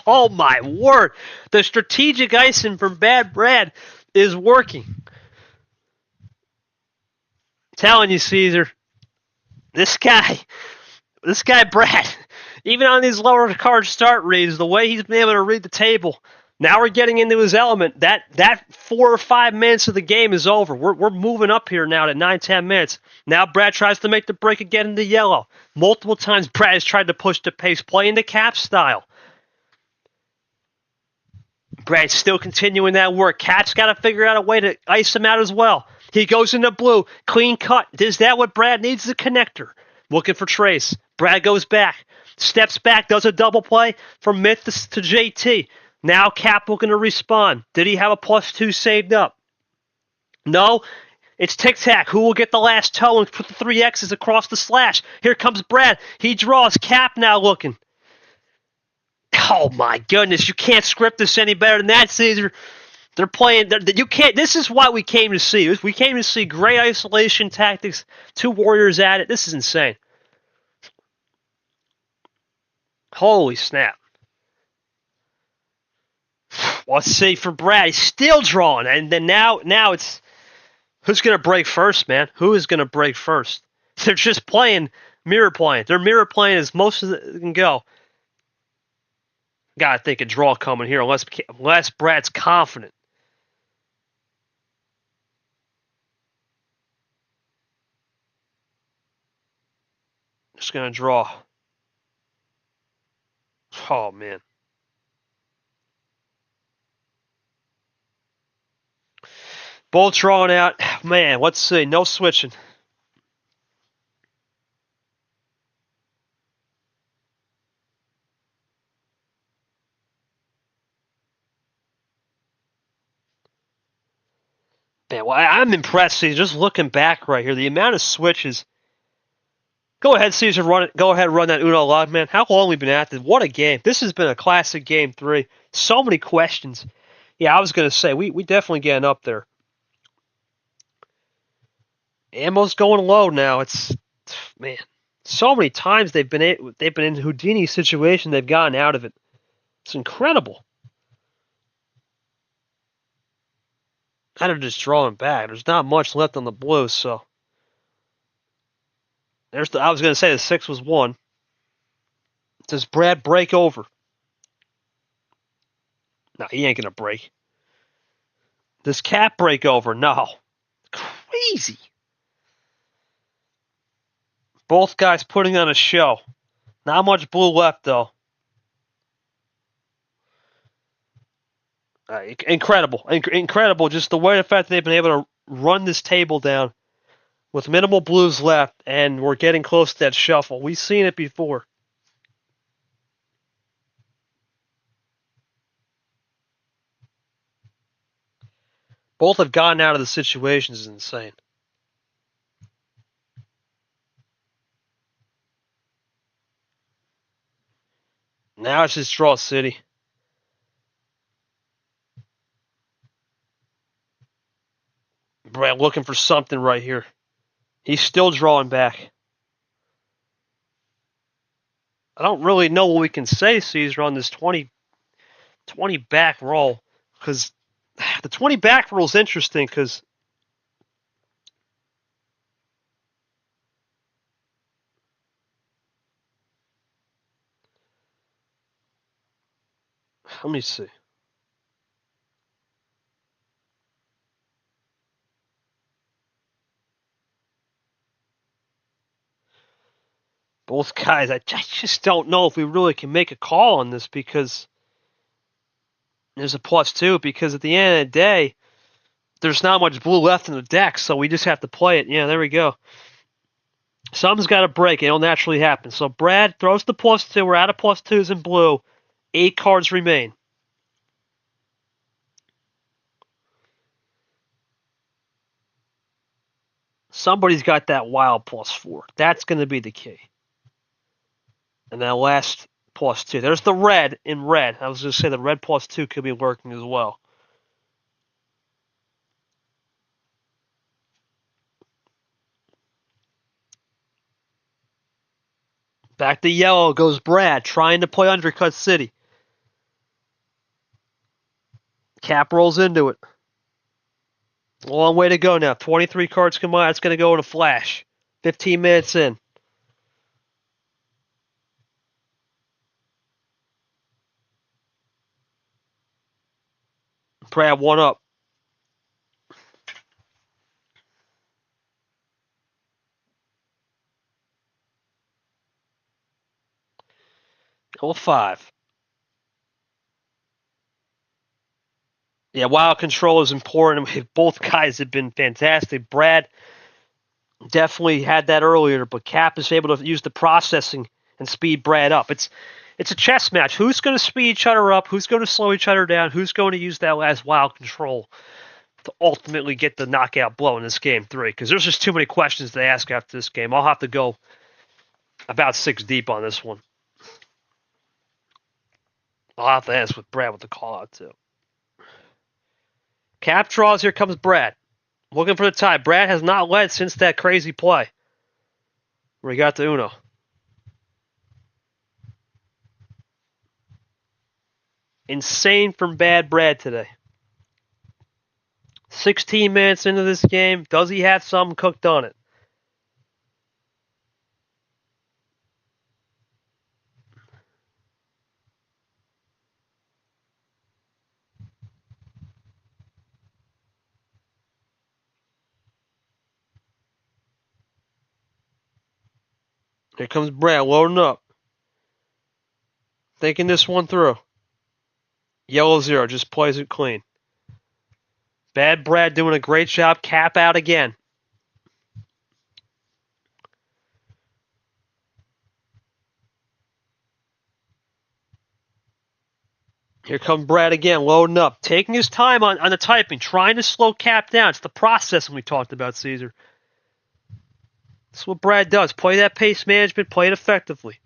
Oh my word. The strategic icing from Bad Brad is working. I'm telling you, Caesar. This guy Brad, even on these lower card start reads, the way he's been able to read the table. Now we're getting into his element. That 4 or 5 minutes of the game is over. We're moving up here now to 9-10 minutes. Now Brad tries to make the break again into yellow. Multiple times Brad has tried to push the pace, playing the Cap style. Brad's still continuing that work. Cap's got to figure out a way to ice him out as well. He goes into blue. Clean cut. Is that what Brad needs? The connector. Looking for Trace. Brad goes back. Steps back. Does a double play from Myth to JT. Now Cap looking to respond. Did he have a +2 saved up? No. It's tic-tac. Who will get the last toe and put the 3 X's across the slash? Here comes Brad. He draws. Cap now looking. Oh my goodness. You can't script this any better than that, Caesar. They're playing. You can't. This is what we came to see. We came to see great isolation tactics. 2 warriors at it. This is insane. Holy snap. Let's see for Brad. He's still drawing. And then now it's who's going to break first, man? Who is going to break first? They're just playing mirror playing. They're mirror playing as most of it can go. Got to think a draw coming here unless Brad's confident. Just going to draw. Oh, man. Both drawing out. Man, let's see. No switching. Man, well, I'm impressed. See, just looking back right here, the amount of switches. Go ahead, Caesar. Run it. Go ahead, run that Uno log, man. How long we been at this? What a game! This has been a classic game 3. So many questions. Yeah, I was gonna say we definitely getting up there. Ammo's going low now. It's man, so many times they've been in Houdini situation. They've gotten out of it. It's incredible. Kind of just drawing back. There's not much left on the blue, so I was going to say the 6 was 1. Does Brad break over? No, he ain't going to break. Does Cap break over? No. Crazy. Both guys putting on a show. Not much blue left, though. Incredible. Incredible. Just the way the fact that they've been able to run this table down with minimal blues left, and we're getting close to that shuffle. We've seen it before. Both have gotten out of the situations is insane. Now it's just draw city. Brad looking for something right here. He's still drawing back. I don't really know what we can say, Caesar, on this 20 back roll. Because the 20 back roll is interesting because let me see. Both guys, I just don't know if we really can make a call on this because there's a +2. Because at the end of the day, there's not much blue left in the deck, so we just have to play it. Yeah, there we go. Something's got to break. It'll naturally happen. So Brad throws the +2. We're out of +2s in blue. 8 cards remain. Somebody's got that wild +4. That's going to be the key. And that last +2. There's the red in red. I was going to say the red +2 could be working as well. Back to yellow goes Brad, trying to play Undercut City. Cap rolls into it. A long way to go now. 23 cards combined. It's going to go in a flash. 15 minutes in. Brad 1 up. Hole 5. Yeah, wild control is important. Both guys have been fantastic. Brad definitely had that earlier, but Cap is able to use the processing and speed Brad up. It's a chess match. Who's going to speed each other up? Who's going to slow each other down? Who's going to use that last wild control to ultimately get the knockout blow in this game 3? Because there's just too many questions to ask after this game. I'll have to go about 6 deep on this one. I'll have to ask with Brad with the call out too. Cap draws. Here comes Brad. Looking for the tie. Brad has not led since that crazy play where he got to Uno. Insane from Bad Brad today. 16 minutes into this game. Does he have something cooked on it? Here comes Brad loading up. Thinking this one through. Yellow 0 just plays it clean. Bad Brad doing a great job. Cap out again. Here comes Brad again, loading up. Taking his time on the typing. Trying to slow Cap down. It's the processing we talked about, Caesar. That's what Brad does. Play that pace management. Play it effectively.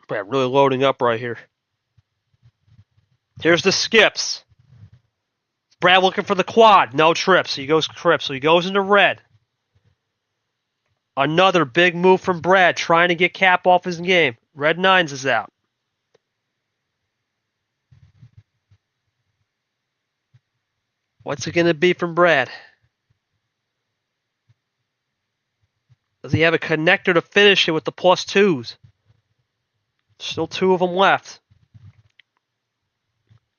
Brad really loading up right here. Here's the skips. Brad looking for the quad. No trips. He goes trips. So he goes into red. Another big move from Brad, trying to get Cap off his game. Red 9s is out. What's it going to be from Brad? Does he have a connector to finish it with the +2s? Still 2 of them left.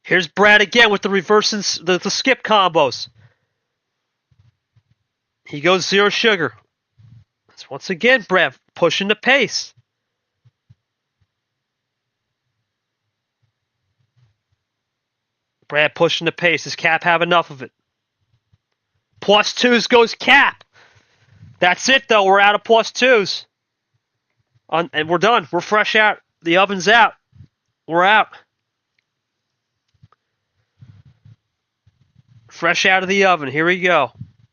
Here's Brad again with the reverse and the skip combos. He goes 0 sugar. That's once again Brad pushing the pace. Brad pushing the pace. Does Cap have enough of it? Plus twos goes Cap. That's it, though. We're out of plus twos. And we're done. We're fresh out. The oven's out. We're out. Fresh out of the oven. Here we go.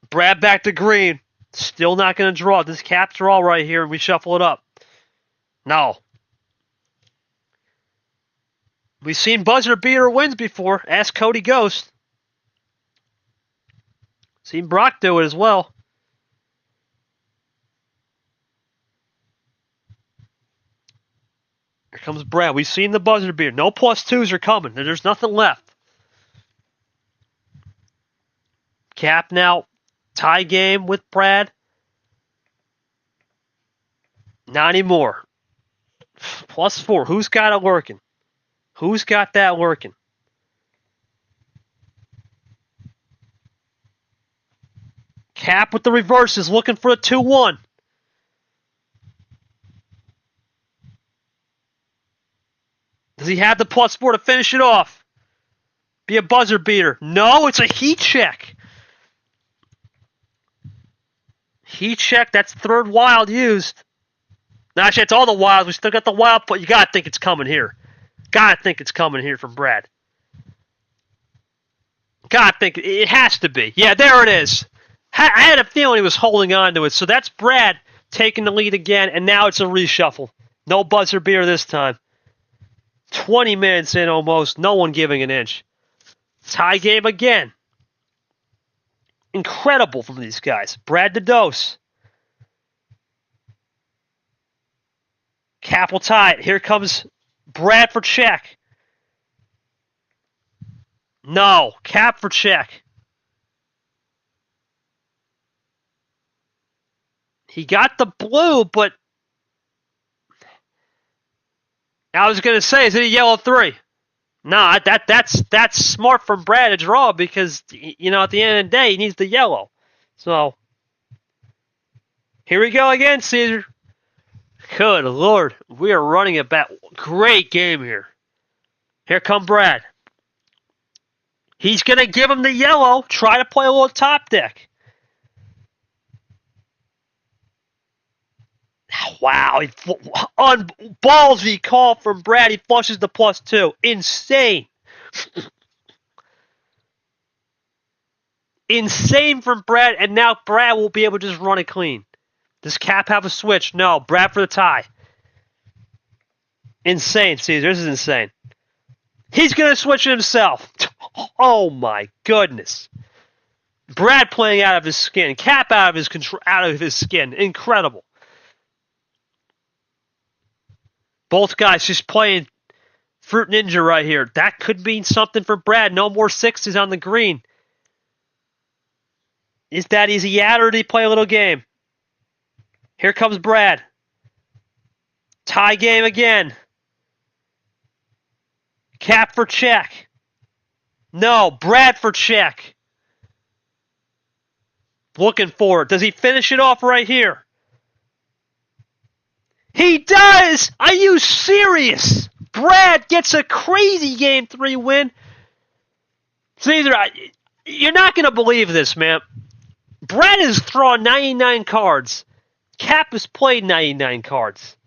Brad back to green. Still not going to draw. This Cap draw right here, and we shuffle it up. No. We've seen buzzer beater wins before. Ask Cody Ghost. Seen Brock do it as well. Here comes Brad. We've seen the buzzer beater. No plus twos are coming. There's nothing left. Cap now. Tie game with Brad. Not anymore. Plus four. Who's got it working? Who's got that working? Cap with the reverses, looking for a 2-1. Does he have the plus four to finish it off? Be a buzzer beater. No, it's a heat check. Heat check, that's third wild used. No, actually, it's all the wilds. We still got the wild, but you got to think it's coming here. Got to think it's coming here from Brad. Got to think it has to be. Yeah, there it is. I had a feeling he was holding on to it. So that's Brad taking the lead again, and now it's a reshuffle. No buzzer beater this time. 20 minutes in almost. No one giving an inch. Tie game again. Incredible from these guys. Brad the dose. Cap will tie it. Here comes Brad for check. No. Cap for check. He got the blue, but I was going to say, is it a yellow 3? No, that's smart from Brad to draw because, you know, at the end of the day, he needs the yellow. So, here we go again, Caesar. Good Lord. We are running it back. Great game here. Here come Brad. He's going to give him the yellow. Try to play a little top deck. Wow. Ballsy call from Brad. He flushes the plus 2. Insane. Insane from Brad. And now Brad will be able to just run it clean. Does Cap have a switch? No. Brad for the tie. Insane, Caesar. This is insane. He's going to switch it himself. Oh, my goodness. Brad playing out of his skin. Cap out of his skin. Incredible. Both guys just playing Fruit Ninja right here. That could mean something for Brad. No more sixes on the green. Is that easy out, or did he play a little game? Here comes Brad. Tie game again. Cap for check. No, Brad for check. Looking for it. Does he finish it off right here? He does! Are you serious? Brad gets a crazy Game 3 win. Caesar, you're not going to believe this, man. Brad has thrown 99 cards. Cap has played 99 cards.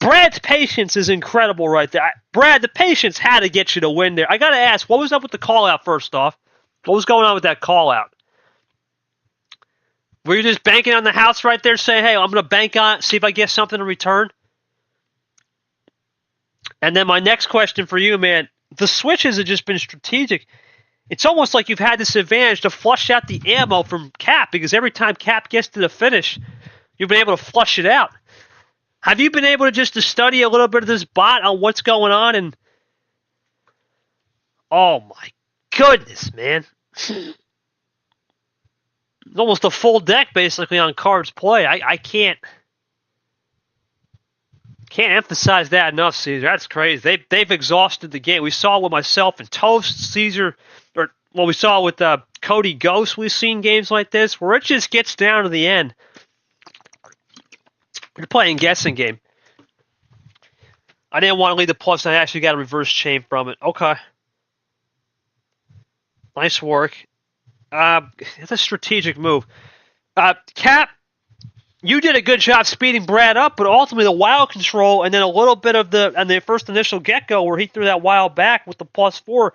Brad's patience is incredible right there. Brad, the patience had to get you to win there. I got to ask, what was up with the call-out first off? What was going on with that call-out? Were you just banking on the house right there, saying, hey, I'm going to bank on it, see if I get something in return? And then my next question for you, man, the switches have just been strategic. It's almost like you've had this advantage to flush out the ammo from Cap, because every time Cap gets to the finish, you've been able to flush it out. Have you been able to just to study a little bit of this bot on what's going on? And oh my goodness, man. It's almost a full deck basically on cards play. I can't emphasize that enough, Caesar. That's crazy. They've exhausted the game. We saw with myself and Toast, Caesar, or well, we saw with Cody Ghost. We've seen games like this where it just gets down to the end. You're playing guessing game. I didn't want to leave the plus. I actually got a reverse chain from it. Okay. Nice work. It's a strategic move. Cap, you did a good job speeding Brad up, but ultimately the wild control and then a little bit of the first initial get-go where he threw that wild back with the +4.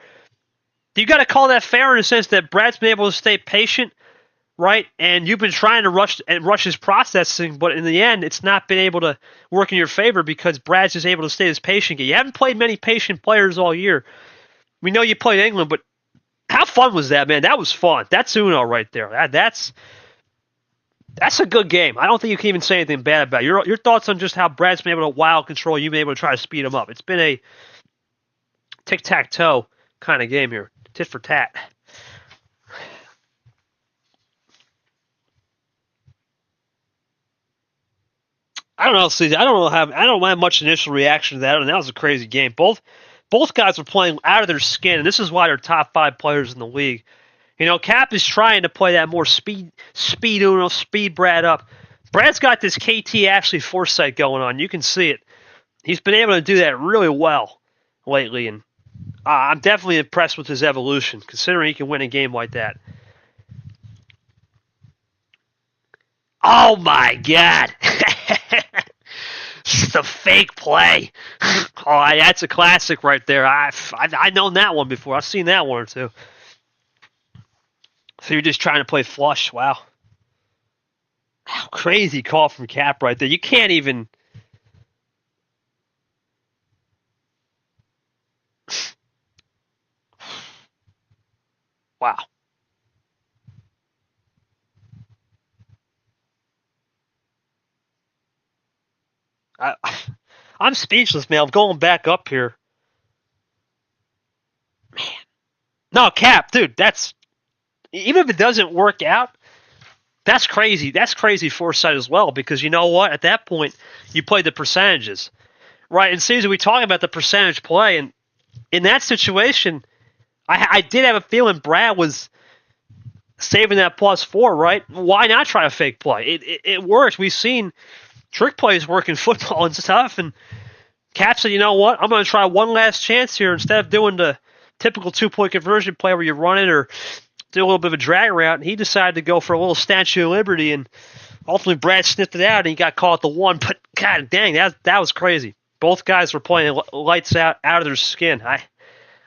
You got to call that fair in the sense that Brad's been able to stay patient, right? And you've been trying to rush his processing, but in the end, it's not been able to work in your favor because Brad's just able to stay this patient. You haven't played many patient players all year. We know you played England, but how fun was that, man? That was fun. That's Uno right there. That's a good game. I don't think you can even say anything bad about it. Your thoughts on just how Brad's been able to wild control, you've been able to try to speed him up. It's been a tic-tac-toe kind of game here. Tit for tat. I don't know, CJ. I don't have much initial reaction to that, and that was a crazy game. Both guys were playing out of their skin, and this is why they're top 5 players in the league. You know, Cap is trying to play that more speed Uno, speed Brad up. Brad's got this KT Ashley foresight going on. You can see it. He's been able to do that really well lately, and I'm definitely impressed with his evolution, considering he can win a game like that. Oh my God! The fake play. Oh, that's a classic right there. I've known that one before. I've seen that one or two. So you're just trying to play flush. Wow. Crazy call from Cap right there. You can't even. Wow. I'm speechless, man. I'm going back up here. Man. No, Cap, dude, that's. Even if it doesn't work out, that's crazy. That's crazy foresight as well, because you know what? At that point, you play the percentages. Right, and Caesar, we talk about the percentage play, and in that situation, I did have a feeling Brad was saving that +4, right? Why not try a fake play? It works. We've seen trick plays work in football and stuff, and Cap said, you know what? I'm going to try one last chance here instead of doing the typical 2-point conversion play where you run it or do a little bit of a drag route, and he decided to go for a little Statue of Liberty, and ultimately Brad sniffed it out, and he got caught at the 1, but god dang, that was crazy. Both guys were playing lights out of their skin.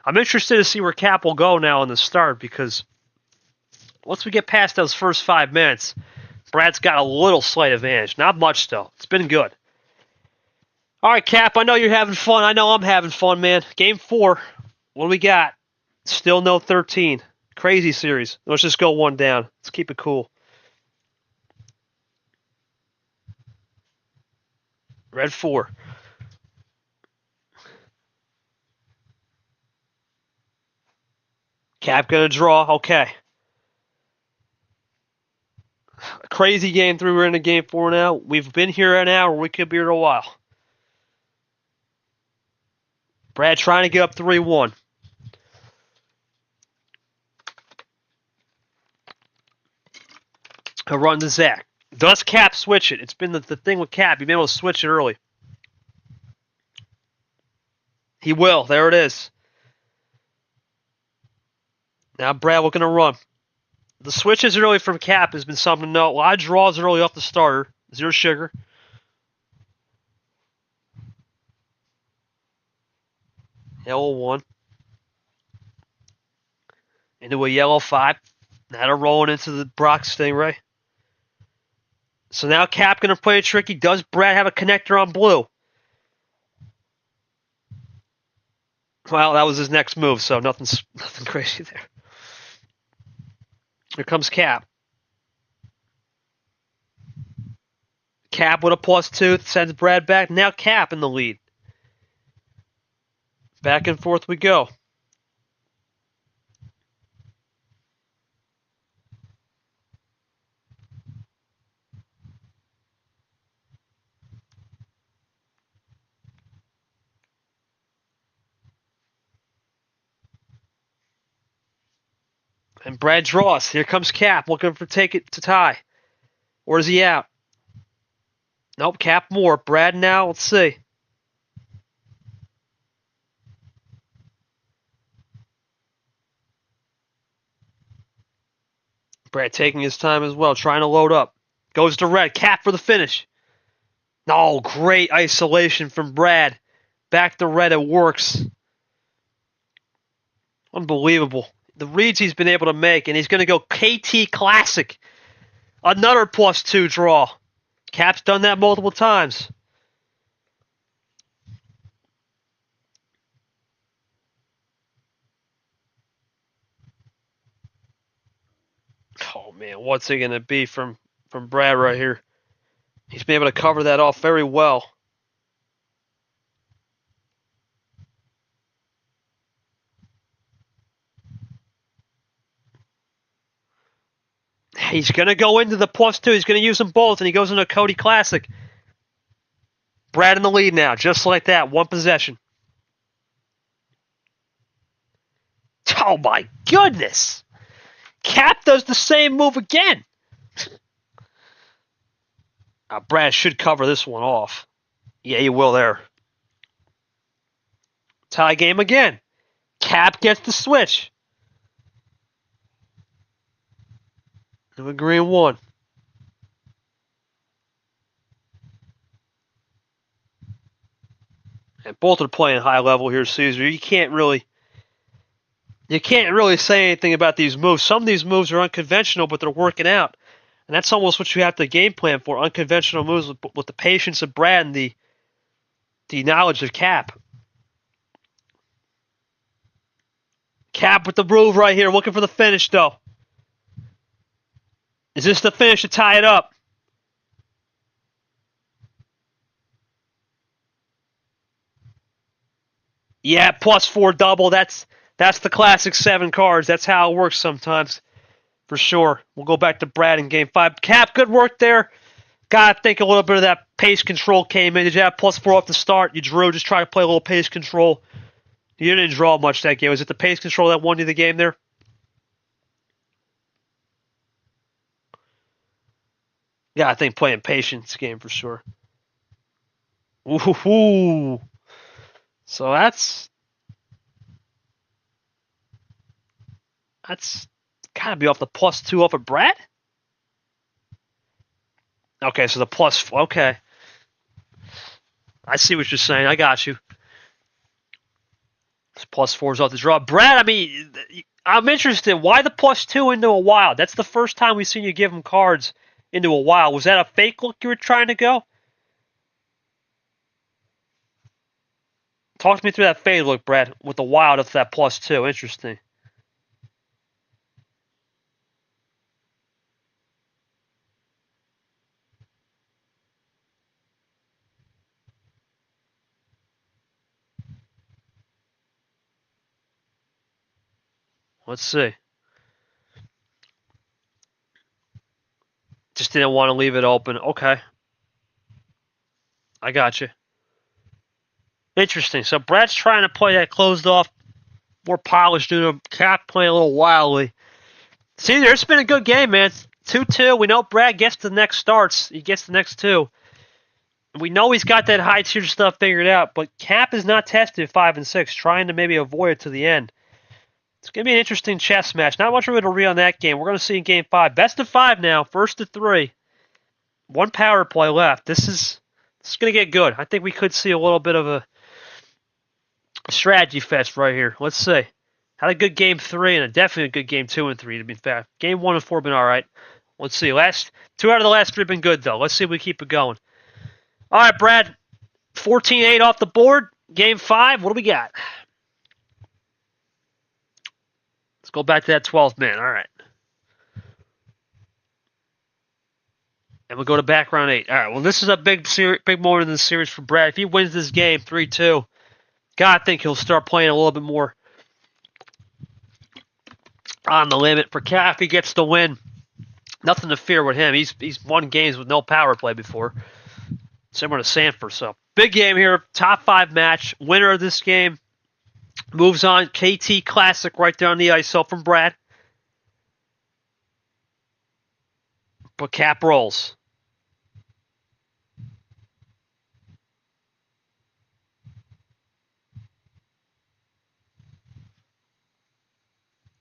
I'm interested to see where Cap will go now in the start, because once we get past those first 5 minutes, Brad's got a little slight advantage. Not much, though. It's been good. All right, Cap, I know you're having fun. I know I'm having fun, man. Game 4. What do we got? Still no 13. Crazy series. Let's just go one down. Let's keep it cool. Red 4. Cap gonna draw. Okay. Crazy game 3. We're in a game 4 now. We've been here an hour. We could be here a while. Brad trying to get up 3-1. He'll run to Zach. Does Cap switch it? It's been the thing with Cap. He's been able to switch it early. He will. There it is. Now Brad looking to run. The switches early from Cap has been something to note. A lot of draws early off the starter. 0 sugar. Yellow 1. Into a yellow 5. Now they're rolling into the Brock Stingray. So now Cap going to play it tricky. Does Brad have a connector on blue? Well, that was his next move, so nothing crazy there. Here comes Cap. Cap with a +2 sends Brad back. Now Cap in the lead. Back and forth we go. And Brad draws. Here comes Cap looking for take it to tie. Or is he out? Nope, Cap more. Brad now, let's see. Brad taking his time as well, trying to load up. Goes to red. Cap for the finish. Oh, great isolation from Brad. Back to red. It works. Unbelievable. The reads he's been able to make, and he's going to go KT Classic. Another +2 draw. Cap's done that multiple times. Oh, man, what's it going to be from Brad right here? He's been able to cover that off very well. He's going to go into the +2. He's going to use them both, and he goes into a Cody Classic. Brad in the lead now, just like that. One possession. Oh, my goodness. Cap does the same move again. Brad should cover this one off. Yeah, he will there. Tie game again. Cap gets the switch. And the green one. And both are playing high level here, Caesar. You can't really say anything about these moves. Some of these moves are unconventional, but they're working out. And that's almost what you have to game plan for. Unconventional moves with the patience of Brad and the knowledge of Cap. Cap with the move right here, looking for the finish, though. Is this the finish to tie it up? Yeah, +4 double. That's the classic 7 cards. That's how it works sometimes, for sure. We'll go back to Brad in Game 5. Cap, good work there. Gotta think a little bit of that pace control came in. Did you have +4 off the start? You drew, just try to play a little pace control. You didn't draw much that game. Was it the pace control that won you the game there? Yeah, I think playing patience game for sure. Ooh. So that's gotta be off the +2 off of Brad? Okay, so the okay. I see what you're saying. I got you. This +4's off the draw. Brad, I mean, I'm interested. Why the +2 into a wild? That's the first time we've seen you give him cards into a wild. Was that a fake look you were trying to go? Talk to me through that fade look, Brad, with the wild of that +2. Interesting. Let's see. Just didn't want to leave it open. Okay. I got you. Interesting. So Brad's trying to play that closed off, more polished, due to Cap playing a little wildly. See, it's been a good game, man. 2-2. We know Brad gets the next starts. He gets the next 2. We know he's got that high tier stuff figured out, but Cap is not tested 5 and 6, trying to maybe avoid it to the end. It's going to be an interesting chess match. Not much really to read on that game. We're going to see in Game 5. Best of 5 now. First to 3. 1 power play left. This is going to get good. I think we could see a little bit of a strategy fest right here. Let's see. Had a good Game 3 and definitely a good Game 2 and 3 to be fair. Game 1 and 4 have been all right. Let's see. Last 2 out of the last 3 have been good, though. Let's see if we keep it going. All right, Brad. 14-8 off the board. Game 5. What do we got? Let's go back to that 12th man. All right. And we'll go to background 8. All right. Well, this is a big moment in the series for Brad. If he wins this game 3-2, God, I think he'll start playing a little bit more on the limit. For Cap, he gets the win. Nothing to fear with him. He's won games with no power play before. Similar to Sanford. So, big game here. Top 5 match. Winner of this game moves on. KT Classic right there on the ISO from Brad. But Cap rolls.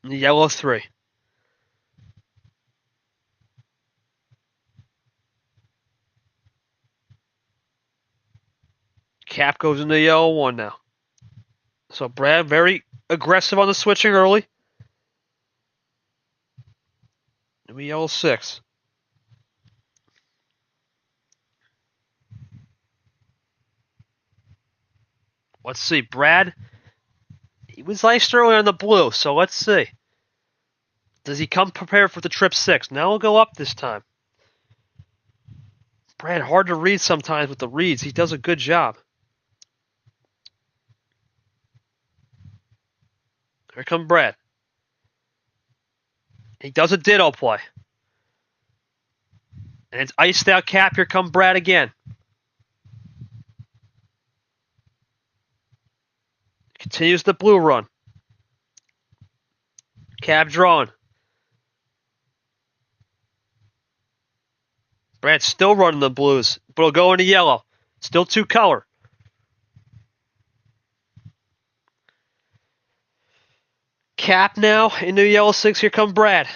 Yellow 3. Cap goes into yellow 1 now. So Brad very aggressive on the switching early. And we yellow 6. Let's see. Brad, he was iced early on the blue, so let's see. Does he come prepared for the trip 6? Now we'll go up this time. Brad, hard to read sometimes with the reads. He does a good job. Here comes Brad. He does a ditto play. And it's iced out Cap. Here comes Brad again. Continues the blue run. Cap drawn. Brad's still running the blues, but it'll go into yellow. Still 2 color. Cap now into yellow 6. Here comes Brad.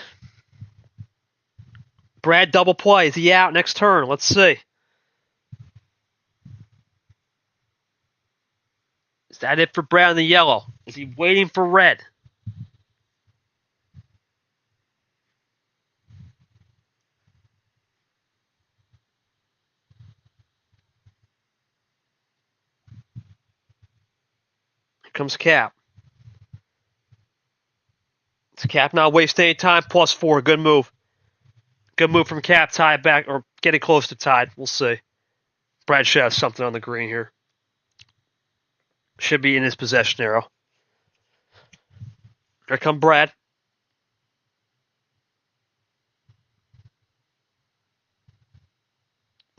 Brad double play. Is he out next turn? Let's see. Is that it for Brad in the yellow? Is he waiting for red? Here comes Cap. It's Cap not wasting any time. +4. Good move. Good move from Cap. Tie it back or getting close to tied. We'll see. Brad should have something on the green here. Should be in his possession arrow. Here come Brad.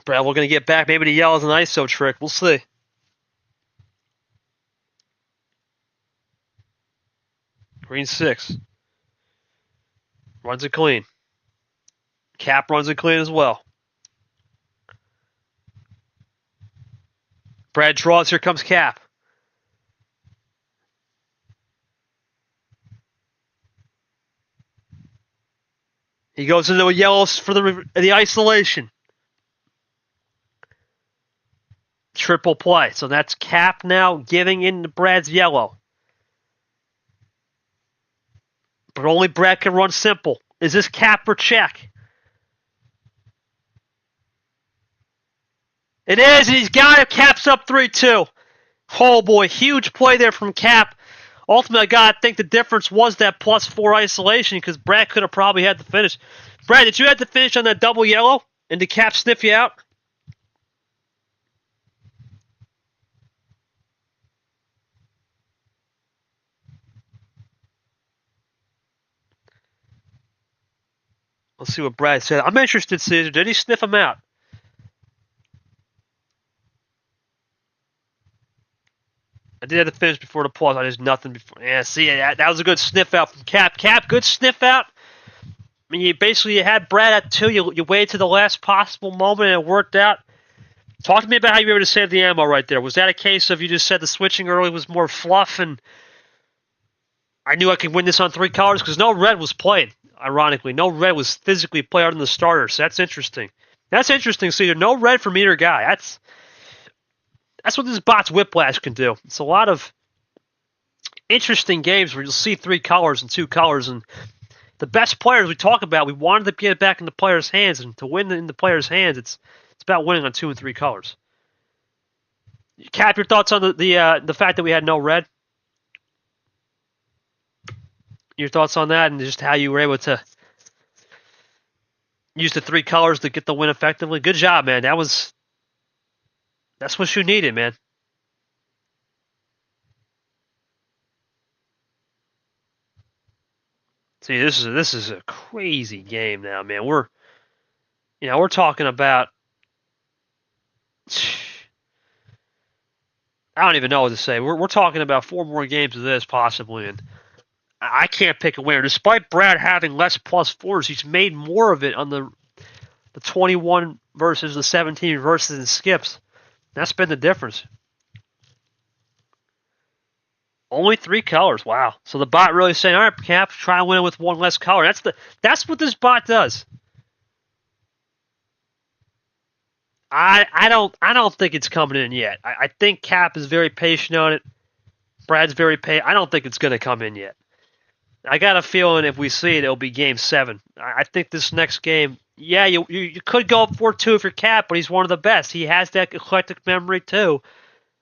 Brad looking to get back. Maybe the yellow's an ISO trick. We'll see. Green 6. Runs it clean. Cap runs it clean as well. Brad draws. Here comes Cap. He goes into a yellow for the isolation. Triple play. So that's Cap now giving into Brad's yellow. But only Brad can run simple. Is this Cap or check? It is, and he's got it. Cap's up 3-2. Oh boy, huge play there from Cap. Ultimately, I gotta think the difference was that +4 isolation because Brad could have probably had the finish. Brad, did you have to finish on that double yellow? And did Cap sniff you out? Let's see what Brad said. I'm interested, Caesar. Did he sniff him out? I did have to finish before the pause. I just nothing before. Yeah, see, that was a good sniff out from Cap. Cap, good sniff out. I mean, you had Brad at 2. You waited to the last possible moment and it worked out. Talk to me about how you were able to save the ammo right there. Was that a case of you just said the switching early was more fluff and I knew I could win this on 3 colors because no red was played, ironically. No red was physically played out in the starter, so that's interesting. That's interesting, Cedar. No red from either guy. That's what this bot's whiplash can do. It's a lot of interesting games where you'll see 3 colors and 2 colors. And the best players we talk about, we wanted to get it back in the player's hands. And to win in the player's hands, it's about winning on 2 and 3 colors. Cap, your thoughts on the fact that we had no red? Your thoughts on that and just how you were able to use the 3 colors to get the win effectively? Good job, man. That's what you needed, man. See, this is a crazy game now, man. We're talking about. I don't even know what to say. We're talking about 4 more games of this possibly, and I can't pick a winner. Despite Brad having less +4s, he's made more of it on the 21 versus the 17 versus and skips. That's been the difference. Only 3 colors. Wow. So the bot really saying, all right, Cap, try and win it with 1 less color. That's what this bot does. I don't think it's coming in yet. I think Cap is very patient on it. Brad's very patient. I don't think it's going to come in yet. I got a feeling if we see it, it'll be Game 7. I think this next game, yeah, you could go up 4-2 if you're Cap, but he's one of the best. He has that eclectic memory too,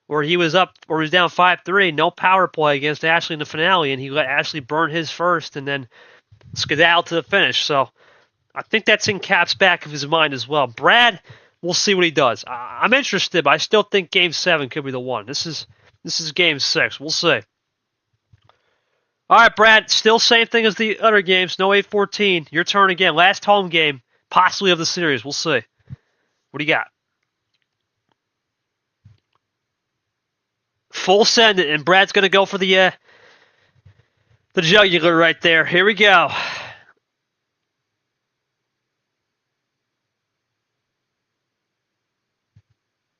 where he was up or he was down 5-3, no power play against Ashley in the finale, and he let Ashley burn his first and then skedaddle to the finish. So I think that's in Cap's back of his mind as well. Brad, we'll see what he does. I'm interested, but I still think Game 7 could be the one. This is Game 6. We'll see. All right, Brad, still same thing as the other games. No 8-14. Your turn again. Last home game, possibly of the series. We'll see. What do you got? Full send it, and Brad's going to go for the jugular right there. Here we go.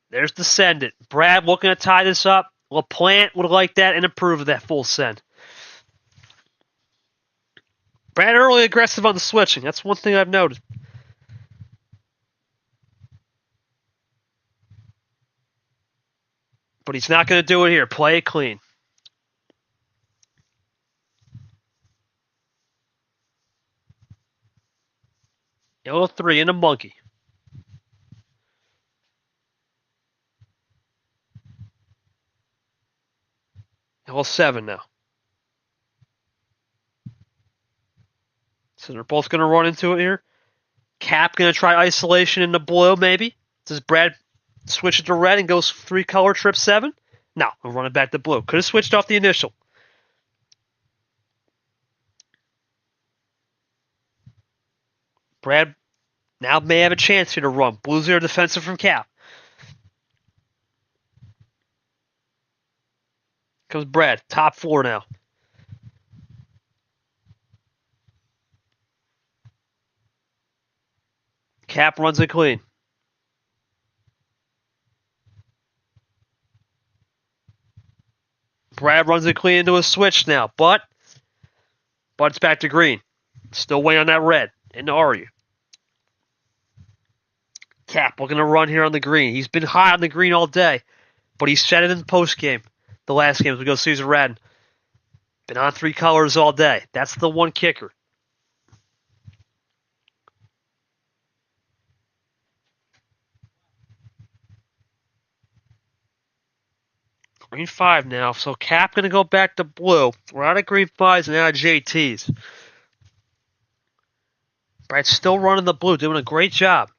There's the send it. Brad looking to tie this up. LaPlante would like that and approve of that full send. Brad early aggressive on the switching. That's one thing I've noted. But he's not going to do it here. Play it clean. Yellow 3 and a monkey. Yellow 7 now. So they're both going to run into it here. Cap going to try isolation in the blue, maybe. Does Brad switch it to red and goes 3-color trip 7? No, we'll run it back to blue. Could have switched off the initial. Brad now may have a chance here to run. Blue 0 defensive from Cap. Comes Brad, top 4 now. Cap runs it clean. Brad runs it clean into a switch now, but it's back to green. Still waiting on that red. And are you? Cap looking to run here on the green. He's been high on the green all day, but he said it in the post game. The last game as we go Caesar Red. Been on 3 colors all day. That's the one kicker. Green 5 now. So Cap going to go back to blue. We're out of green 5s and out of JTs. Brad's still running the blue, doing a great job.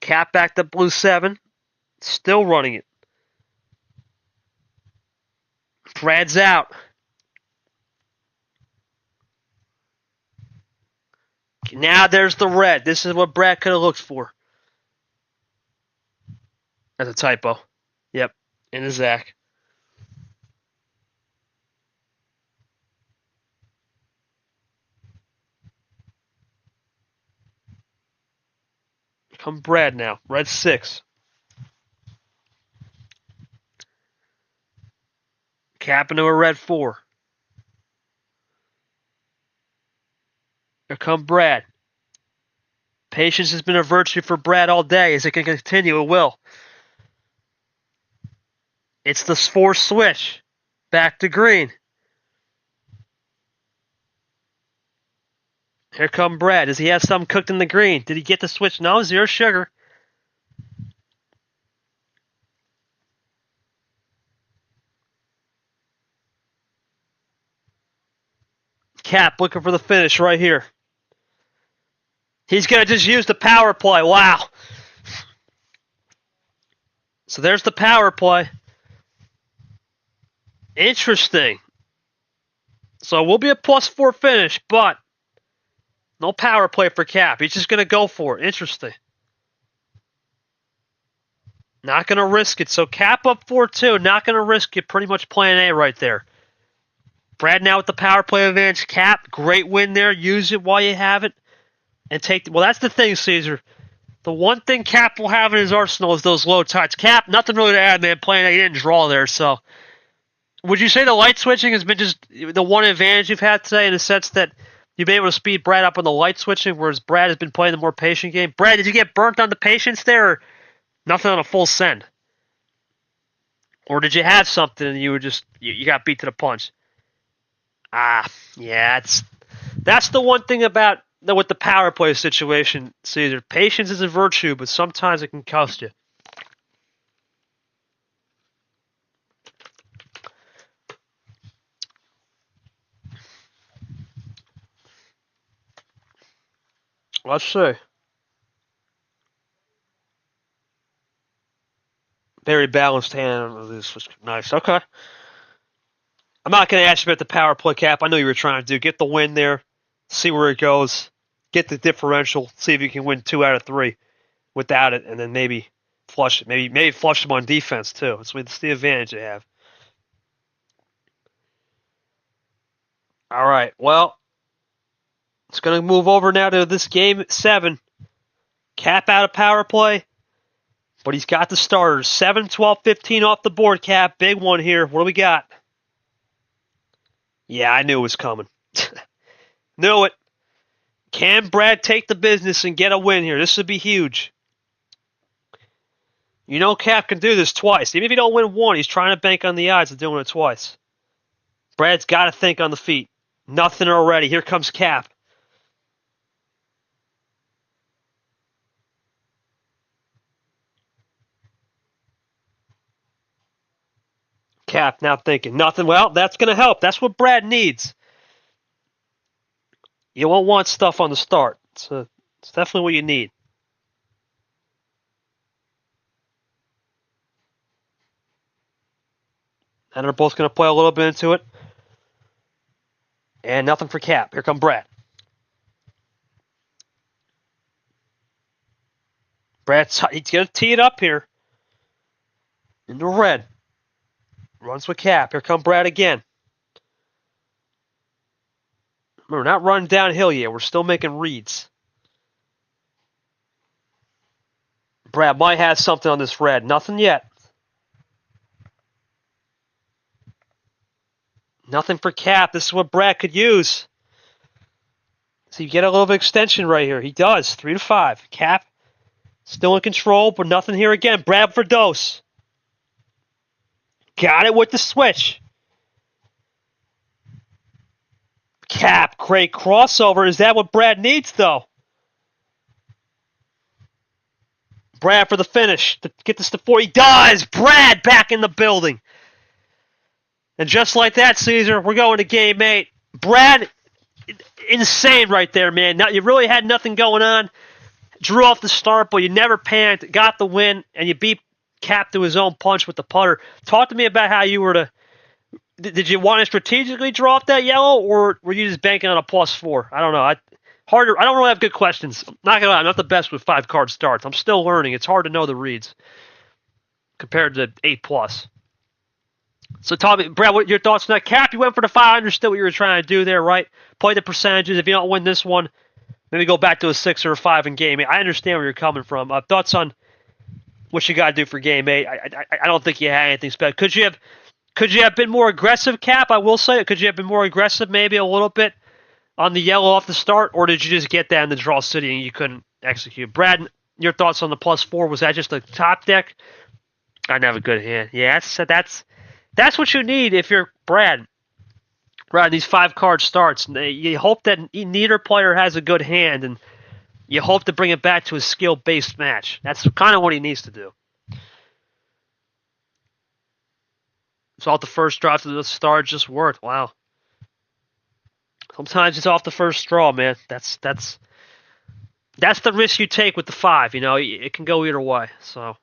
Cap back to blue 7. Still running it. Brad's out. Now there's the red. This is what Brad could have looked for. That's a typo. Yep, in a Zach. Come Brad now. Red 6. Cap into a red 4. Here come Brad. Patience has been a virtue for Brad all day. As it can continue, it will. It's the 4 switch. Back to green. Here come Brad. Does he have something cooked in the green? Did he get the switch? No, 0 sugar. Cap looking for the finish right here. He's going to just use the power play. Wow. So there's the power play. Interesting. So it will be a +4 finish, but no power play for Cap. He's just going to go for it. Interesting. Not going to risk it. So Cap up 4-2. Not going to risk it. Pretty much plan A right there. Brad now with the power play advantage. Cap, great win there. Use it while you have it. And take... Well, that's the thing, Caesar. The one thing Cap will have in his arsenal is those low tides. Cap, nothing really to add, man. Playing A, he didn't draw there, so... Would you say the light switching has been just the one advantage you've had today in the sense that You've been able to speed Brad up on the light switching, whereas Brad has been playing the more patient game. Brad, did you get burnt on the patience there, or nothing on a full send? Or did you have something and you were just you got beat to the punch? Yeah, that's the one thing about with the power play situation, Caesar. Patience is a virtue, but sometimes it can cost you. Let's see. Very balanced hand. This was nice. Okay. I'm not going to ask you about the power play, Cap. I know you were trying to do. Get the win there. See where it goes. Get the differential. See if you can win 2 out of 3 without it, and then maybe flush it. Maybe flush them on defense too. That's the advantage you have. All right. Well, it's going to move over now to this game 7. Cap out of power play, but he's got the starters. 7, 12, 15 off the board, Cap. Big one here. What do we got? Yeah, I knew it was coming. Knew it. Can Brad take the business and get a win here? This would be huge. You know Cap can do this twice. Even if he don't win one, he's trying to bank on the odds of doing it twice. Brad's got to think on the feet. Nothing already. Here comes Cap. Cap now thinking. Nothing. Well, that's going to help. That's what Brad needs. You won't want stuff on the start. It's definitely what you need. And they're both going to play a little bit into it. And nothing for Cap. Here come Brad. He's going to tee it up here. Into red. Runs with Cap. Here come Brad again. We're not running downhill yet. We're still making reads. Brad might have something on this red. Nothing yet. Nothing for Cap. This is what Brad could use. So you get a little bit of extension right here. He does. 3 to 5. Cap still in control, but nothing here again. Brad for dose. Got it with the switch. Cap, great crossover. Is that what Brad needs, though? Brad for the finish. To get this to 4. He does. Brad back in the building. And just like that, Caesar, we're going to game 8. Brad, insane right there, man. Now, you really had nothing going on. Drew off the start, but you never panicked. Got the win, and you beat Cap to his own punch with the putter. Talk to me about how you were to... Did you want to strategically draw off that yellow, or were you just banking on a +4? I don't know. I don't really have good questions. Not gonna lie, I'm not the best with 5-card starts. I'm still learning. It's hard to know the reads compared to 8+. So, Tommy, Brad, what your thoughts on that? Cap, you went for the 5. I understood what you were trying to do there, right? Play the percentages. If you don't win this one, maybe go back to a 6 or a 5 in game 8. I understand where you're coming from. Thoughts on what you got to do for game 8? I don't think you had anything special. Could you have been more aggressive, Cap? I will say it. Could you have been more aggressive, maybe a little bit, on the yellow off the start, or did you just get that in the draw city and you couldn't execute? Brad, your thoughts on the +4? Was that just a top deck? I didn't have a good hand. Yeah, that's what you need if you're Brad. Brad, these 5-card starts, you hope that neither player has a good hand, and you hope to bring it back to a skill-based match. That's kind of what he needs to do. So off the first draw to the start just worked. Wow. Sometimes it's off the first straw, man. That's the risk you take with the 5. You know, it can go either way. So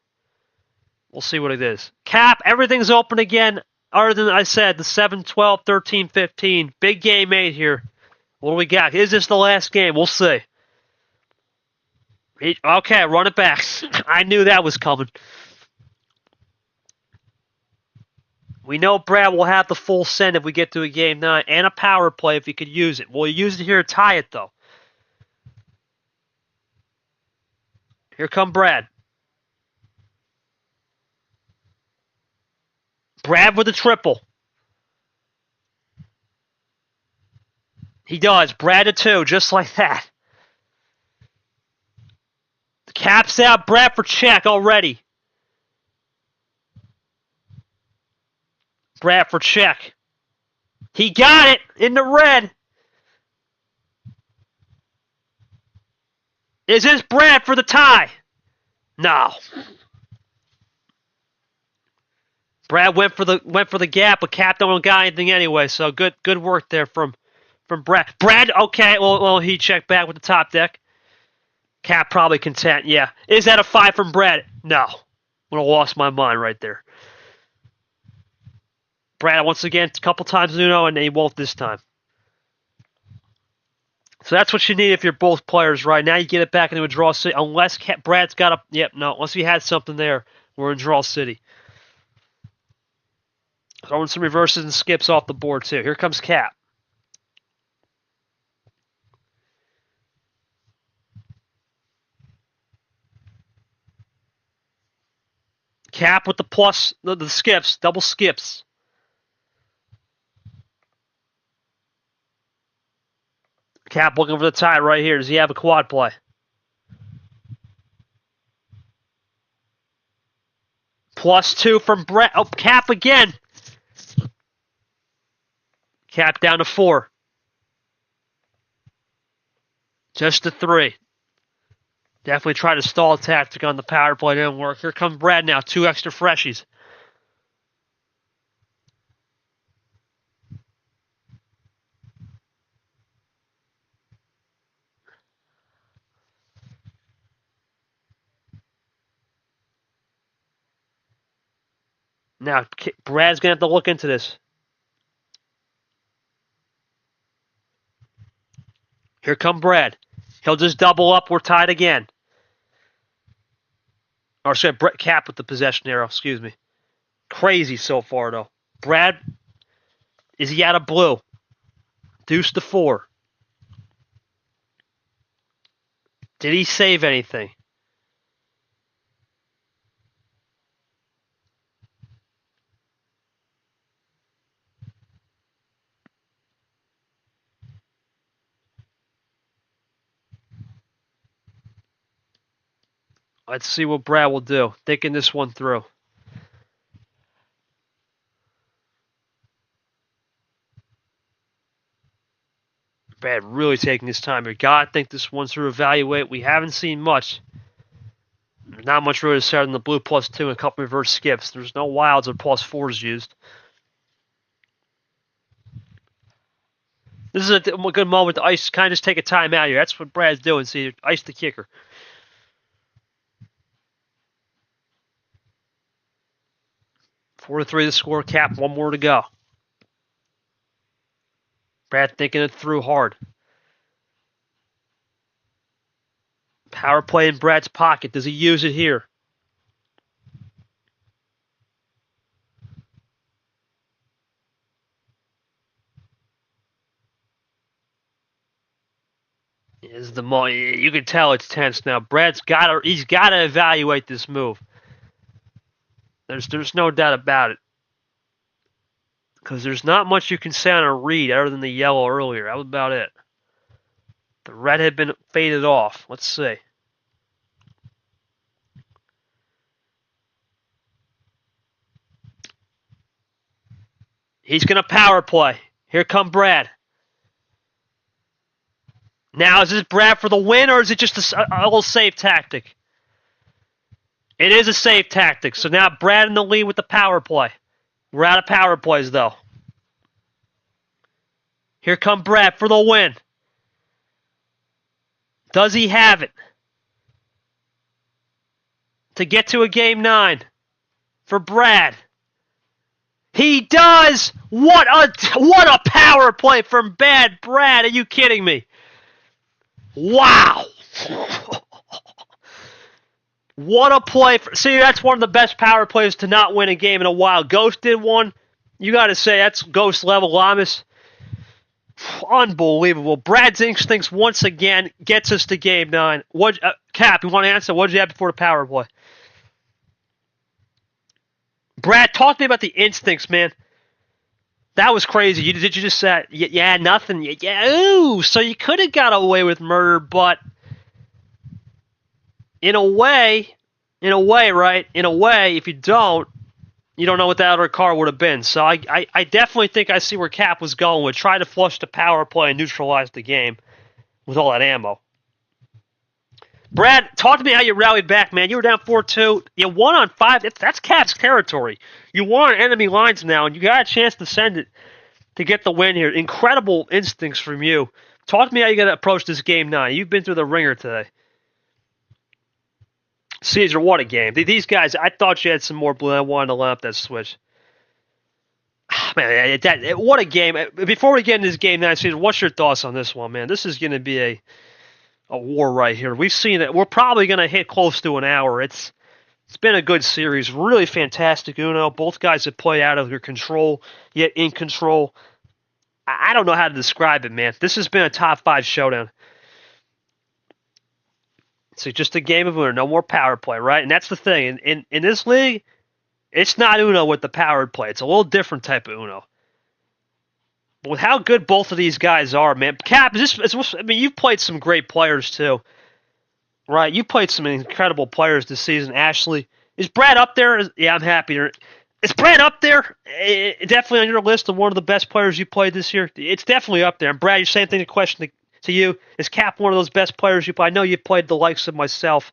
we'll see what it is. Cap, everything's open again. Other than I said, the 7, 12, 13, 15. Big game 8 here. What do we got? Is this the last game? We'll see. Okay, run it back. I knew that was coming. We know Brad will have the full send if we get to a game 9, and a power play if he could use it. Will he use it here to tie it, though? Here come Brad. Brad with a triple. He does. Brad to 2, just like that. Caps out. Brad for check already. Brad for check. He got it in the red. Is this Brad for the tie? No. Brad went for the gap, but Cap don't got anything anyway. So good work there from Brad. Brad, okay. Well, he checked back with the top deck. Cap probably content. Yeah. Is that a 5 from Brad? No. Would have lost my mind right there. Brad once again a couple times Uno, and he won't this time. So that's what you need if you're both players right now. You get it back into a draw city, unless Brad's got a. Yep, no. Unless he had something there, we're in draw city. Throwing some reverses and skips off the board too. Here comes Cap. Cap with the plus, the skips, double skips. Cap looking for the tie right here. Does he have a quad play? +2 from Brett. Oh, Cap again. Cap down to 4. Just a 3. Definitely tried to stall tactic on the power play. Didn't work. Here comes Brad now. 2 extra freshies. Now, Brad's going to have to look into this. Here come Brad. He'll just double up. We're tied again. Or sorry, Cap with the possession arrow. Excuse me. Crazy so far, though. Brad, is he out of blue? Deuce to 4. Did he save anything? Let's see what Brad will do. Thinking this one through. Brad really taking his time here. Gotta think this one through. Evaluate. We haven't seen much. There's not much really to start in the blue +2 and a couple reverse skips. There's no wilds or +4s used. This is a good moment to ice, kind of just take a time out here. That's what Brad's doing. See, ice the kicker. Four to 3 the score. Cap, 1 more to go. Brad thinking it through hard. Power play in Brad's pocket. Does he use it here? You can tell it's tense now. He's gotta evaluate this move. There's no doubt about it. Because there's not much you can say on a read other than the yellow earlier. That was about it. The red had been faded off. Let's see. He's going to power play. Here come Brad. Now, is this Brad for the win, or is it just a little save tactic? It is a save tactic. So now Brad in the lead with the power play. We're out of power plays, though. Here come Brad for the win. Does he have it? To get to a game 9 for Brad. He does! What a power play from Brad. Are you kidding me? Wow! What a play. See, that's one of the best power plays to not win a game in a while. Ghost did one. You got to say, that's Ghost level Lamas. Unbelievable. Brad's instincts once again gets us to game 9. Cap, you want to answer? What did you have before the power play? Brad, talk to me about the instincts, man. That was crazy. Did you just say, yeah, nothing? Yeah, ooh. So you could have got away with murder, but in a way, right? In a way, if you don't know what that other car would have been. So I definitely think I see where Cap was going with try to flush the power play and neutralize the game with all that ammo. Brad, talk to me how you rallied back, man. You were down 4-2. You won on 5. That's Cap's territory. You won on enemy lines now, and you got a chance to send it to get the win here. Incredible instincts from you. Talk to me how you got to approach this game 9. You've been through the ringer today. Caesar, what a game. These guys, I thought you had some more blue. I wanted to line up that switch. Man, what a game. Before we get into this game 9, Caesar, what's your thoughts on this one, man? This is going to be a war right here. We've seen it. We're probably going to hit close to an hour. It's been a good series. Really fantastic Uno. Both guys have played out of their control, yet in control. I don't know how to describe it, man. This has been a top 5 showdown. So just a game of Uno, no more power play, right? And that's the thing. In this league, it's not Uno with the powered play. It's a little different type of Uno. But with how good both of these guys are, man. Cap, you've played some great players too. Right? You played some incredible players this season. Ashley, is Brad up there? Yeah, I'm happy. Is Brad up there? Definitely on your list of one of the best players you played this year? It's definitely up there. And Brad, you're saying thing to question to you. Is Cap one of those best players you play? I know you played the likes of myself,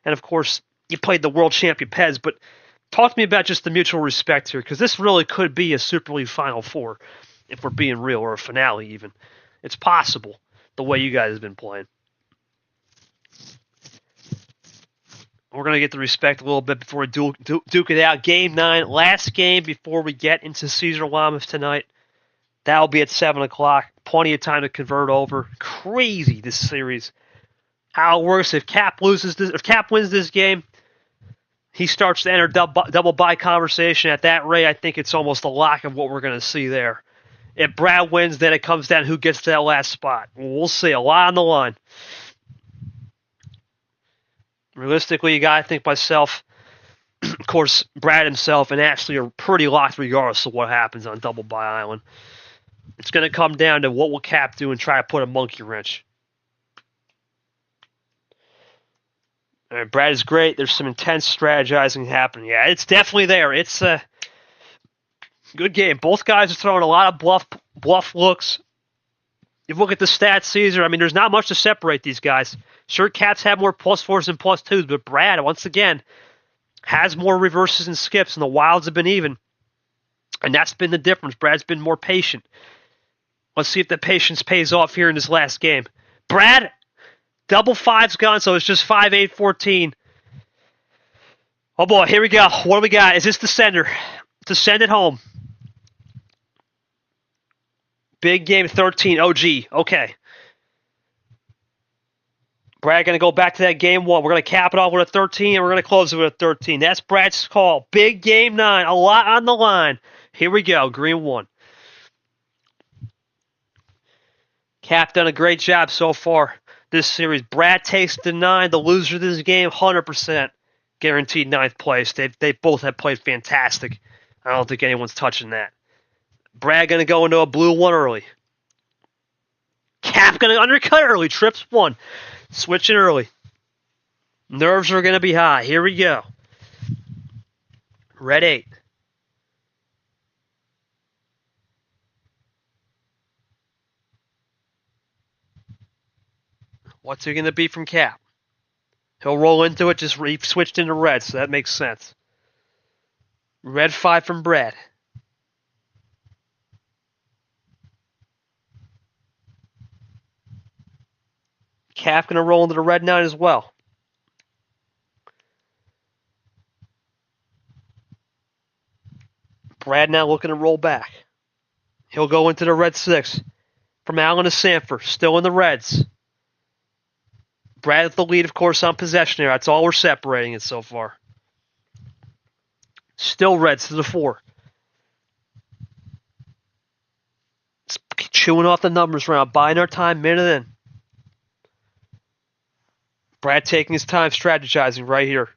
and of course, you played the world champion Pez, but talk to me about just the mutual respect here, because this really could be a Super League Final Four, if we're being real, or a finale even. It's possible, the way you guys have been playing. We're going to get the respect a little bit before we duke it out. Game 9, last game before we get into Caesar Lamas tonight. That'll be at 7 o'clock. Plenty of time to convert over. Crazy, this series. How it works if Cap wins this game, he starts to enter double bye conversation. At that rate, I think it's almost a lock of what we're going to see there. If Brad wins, then it comes down to who gets to that last spot. We'll see. A lot on the line. Realistically, you got to think myself, of course, Brad himself and Ashley are pretty locked regardless of what happens on Double Bye Island. It's going to come down to what will Cap do and try to put a monkey wrench. All right, Brad is great. There's some intense strategizing happening. Yeah, it's definitely there. It's a good game. Both guys are throwing a lot of bluff looks. If you look at the stats, Caesar, there's not much to separate these guys. Sure, Caps have more +4s and +2s, but Brad, once again, has more reverses and skips, and the Wilds have been even. And that's been the difference. Brad's been more patient. Let's see if the patience pays off here in this last game. Brad, double 5's gone, so it's just 5-8-14. Oh boy, here we go. What do we got? Is this the sender? To send it home. Big game 13, OG. Okay. Brad going to go back to that game 1. We're going to cap it off with a 13, and we're going to close it with a 13. That's Brad's call. Big game 9. A lot on the line. Here we go. Green 1. Cap done a great job so far this series. Brad takes the 9. The loser of this game, 100% guaranteed 9th place. They both have played fantastic. I don't think anyone's touching that. Brad going to go into a blue 1 early. Cap going to undercut early. Trips 1. Switching early. Nerves are going to be high. Here we go. Red 8. What's it going to be from Cap? He'll roll into it. Just switched into red, so that makes sense. Red 5 from Brad. Cap going to roll into the red 9 as well. Brad now looking to roll back. He'll go into the red 6. From Allen to Sanford, still in the reds. Brad at the lead, of course, on possession here. That's all we're separating it so far. Still reds to the 4. It's chewing off the numbers round, buying our time minute in. Brad taking his time strategizing right here.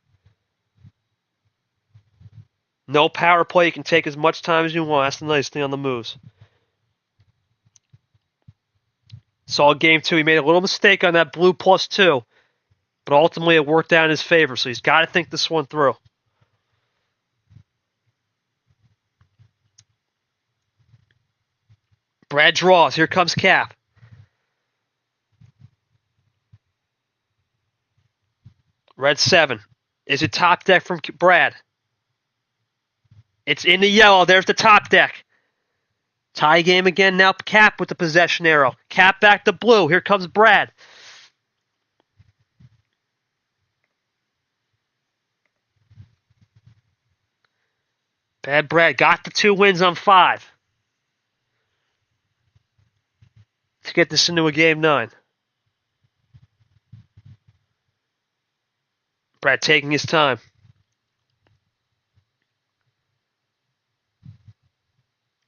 No power play. You can take as much time as you want. That's the nice thing on the moves. Saw game 2. He made a little mistake on that blue +2, but ultimately it worked out in his favor, so he's got to think this one through. Brad draws. Here comes Cap. Red 7. Is it top deck from Brad? It's in the yellow. There's the top deck. Tie game again now. Cap with the possession arrow. Cap back to blue. Here comes Brad. Bad Brad got the 2 wins on 5 to get this into a game 9. Brad taking his time.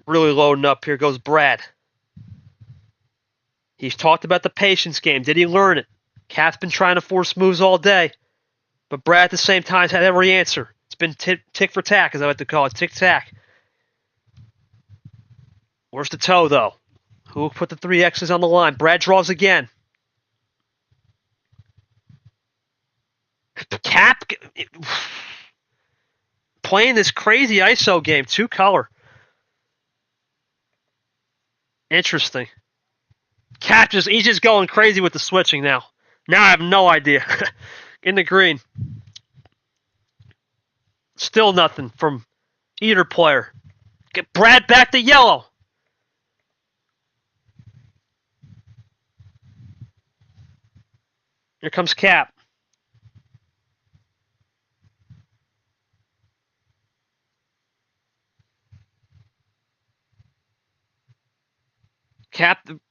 Really loading up. Here goes Brad. He's talked about the patience game. Did he learn it? Cap's been trying to force moves all day, but Brad at the same time has had every answer. It's been tick for tack, as I like to call it. Tick-tack. Where's the toe, though? Who will put the 3 X's on the line? Brad draws again. Cap playing this crazy ISO game. 2 color. Interesting. Cap he's just going crazy with the switching now. Now I have no idea. In the green. Still nothing from either player. Get Brad back to yellow. Here comes Cap.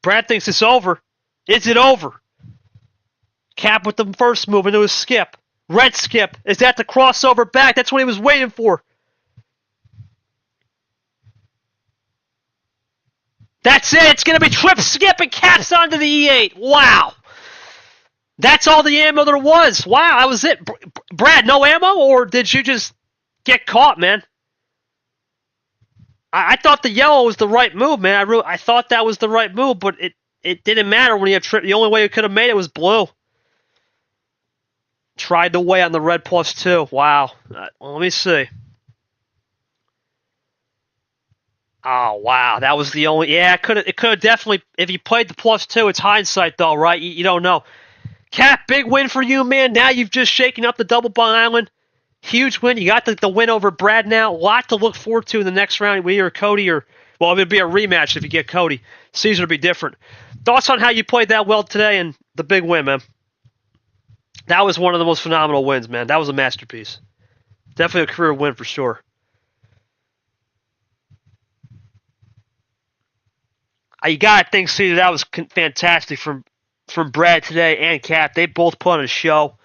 Brad thinks it's over. Is it over? Cap with the first move into his skip. Red skip. Is that the crossover back? That's what he was waiting for. That's it. It's going to be trip skip and Cap's onto the E8. Wow. That's all the ammo there was. Wow, that was it. Brad, no ammo? Or did you just get caught, man? I thought the yellow was the right move, man. I thought that was the right move, but it didn't matter when he had trip. The only way he could have made it was blue. Tried the way on the red +2. Wow. Let me see. Oh, wow. That was the only... Yeah, it could have definitely... If you played the +2, it's hindsight, though, right? You don't know. Cap, big win for you, man. Now you've just shaken up the Double Bond Island. Huge win. You got the win over Brad now. A lot to look forward to in the next round. We either Cody or... Well, it would be a rematch if you get Cody. Caesar would be different. Thoughts on how you played that well today and the big win, man? That was one of the most phenomenal wins, man. That was a masterpiece. Definitely a career win for sure. You got to think, Caesar, that was fantastic from Brad today and Cap. They both put on a show.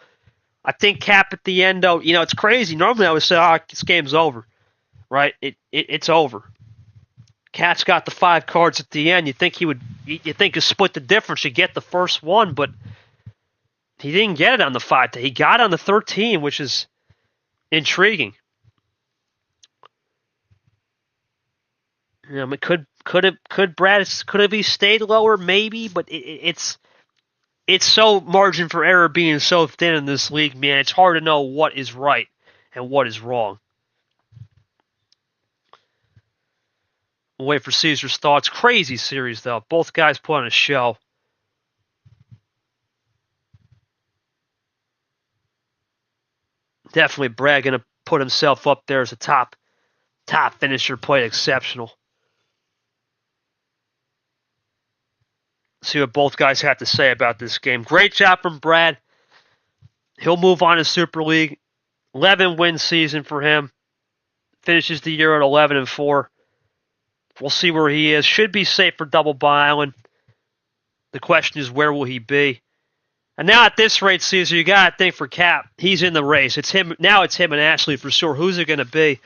I think Cap at the end, though, it's crazy. Normally I would say, this game's over, right? It's over. Cap's got the 5 cards at the end. You think he'd split the difference. You get the first one, but he didn't get it on the 5. He got it on the 13, which is intriguing. Could Brad have he stayed lower? Maybe, but it's so margin for error being so thin in this league, man. It's hard to know what is right and what is wrong. We'll wait for Caesar's thoughts. Crazy series, though. Both guys put on a show. Definitely Brad going to put himself up there as a top finisher. Played exceptional. See what both guys have to say about this game. Great job from Brad. He'll move on to Super League. 11-win season for him. Finishes the year at 11-4. We'll see where he is. Should be safe for Double Bond Island. The question is, where will he be? And now at this rate, Caesar, you got to think for Cap. He's in the race. It's him. Now it's him and Ashley for sure. Who's it going to be?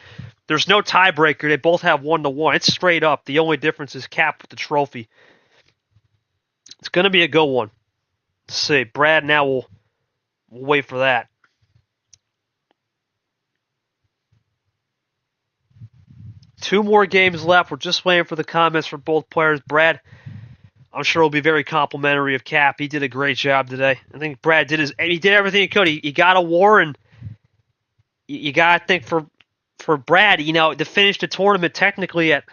There's no tiebreaker. They both have 1-1. It's straight up. The only difference is Cap with the trophy. It's going to be a good one. Let's see. Brad now will wait for that. 2 more games left. We're just waiting for the comments from both players. Brad, I'm sure will be very complimentary of Cap. He did a great job today. I think Brad did everything he could. He got a war, and you got to think for Brad, to finish the tournament technically at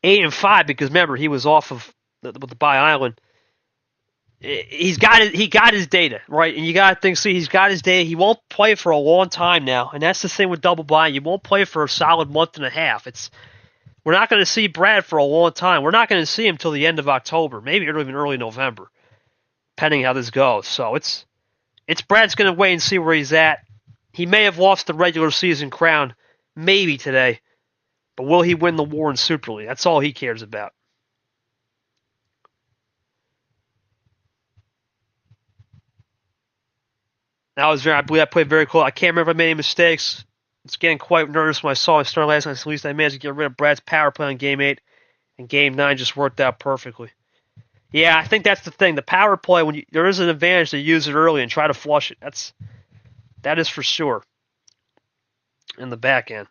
8-5, because remember he was off of with the bye island. He got his data right, and you got to think. See, he's got his data. He won't play for a long time now, and that's the thing with double bye. You won't play for a solid month and a half. We're not going to see Brad for a long time. We're not going to see him till the end of October, maybe even early November, depending how this goes. So it's Brad's going to wait and see where he's at. He may have lost the regular season crown, maybe today, but will he win the war in Super League? That's all he cares about. I believe I played very cool. I can't remember if I made any mistakes. It's getting quite nervous when I saw it start last night. So at least I managed to get rid of Brad's power play on Game 8, and Game 9 just worked out perfectly. Yeah, I think that's the thing. The power play, there is an advantage to use it early and try to flush it. That is for sure in the back end.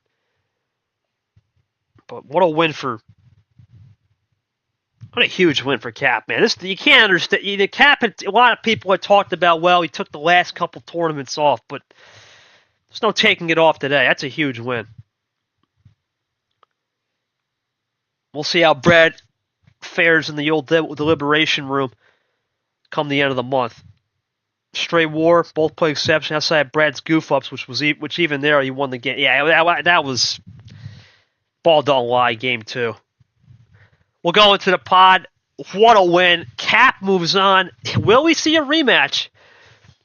But what a huge win for Cap, man. You can't understand. The Cap, a lot of people had talked about, well, he took the last couple tournaments off, but there's no taking it off today. That's a huge win. We'll see how Brad fares in the old deliberation room come the end of the month. Straight war, both play exception outside Brad's goof ups, which even there he won the game. Yeah, that was ball don't lie, Game 2. We'll go into the pod. What a win. Cap moves on. Will we see a rematch?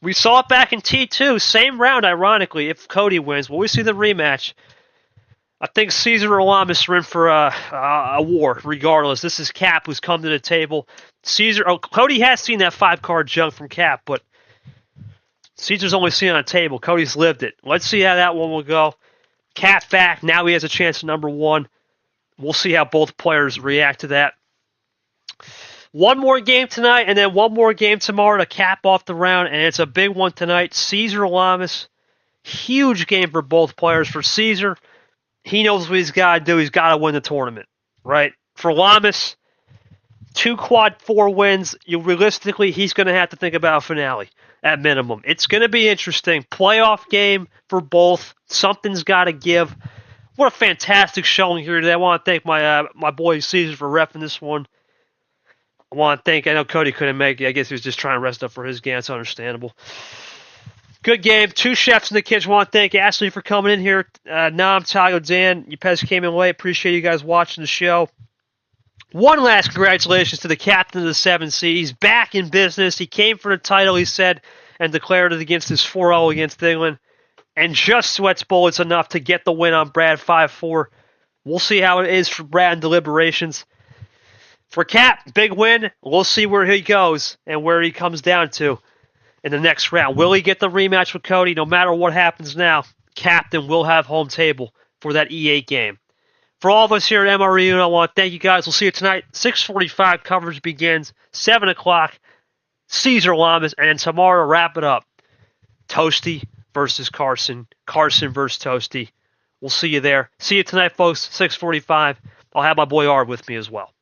We saw it back in T2. Same round, ironically, if Cody wins. Will we see the rematch? I think Caesar or Lamas are in for a war, regardless. This is Cap who's come to the table. Cody has seen that 5-card junk from Cap, but Caesar's only seen it on the table. Cody's lived it. Let's see how that one will go. Cap back. Now he has a chance at number 1. We'll see how both players react to that. One more game tonight, and then one more game tomorrow to cap off the round, and it's a big one tonight. Caesar Lamas. Huge game for both players. For Caesar, he knows what he's got to do. He's got to win the tournament, right? For Lamas, 2 quad 4 wins. Realistically, he's going to have to think about a finale at minimum. It's going to be interesting. Playoff game for both. Something's got to give. What a fantastic showing here today. I want to thank my boy Caesar for reffing this one. I know Cody couldn't make it. I guess he was just trying to rest up for his game. It's understandable. Good game. 2 chefs in the kitchen. I want to thank Ashley for coming in here. Nam, Tago, Dan, you guys came in late. Appreciate you guys watching the show. One last congratulations to the captain of the 7C. He's back in business. He came for the title, he said, and declared it against his 4-0 against England. And just sweats bullets enough to get the win on Brad 5-4. We'll see how it is for Brad in deliberations. For Cap, big win. We'll see where he goes and where he comes down to in the next round. Will he get the rematch with Cody? No matter what happens now, Captain will have home table for that E8 game. For all of us here at MRE, I want to thank you guys. We'll see you tonight. 6:45 coverage begins. 7 o'clock, Caesar Lamas. And tomorrow to wrap it up, Toasty versus Carson. Carson versus Toasty. We'll see you there. See you tonight, folks. 6:45. I'll have my boy Arb with me as well.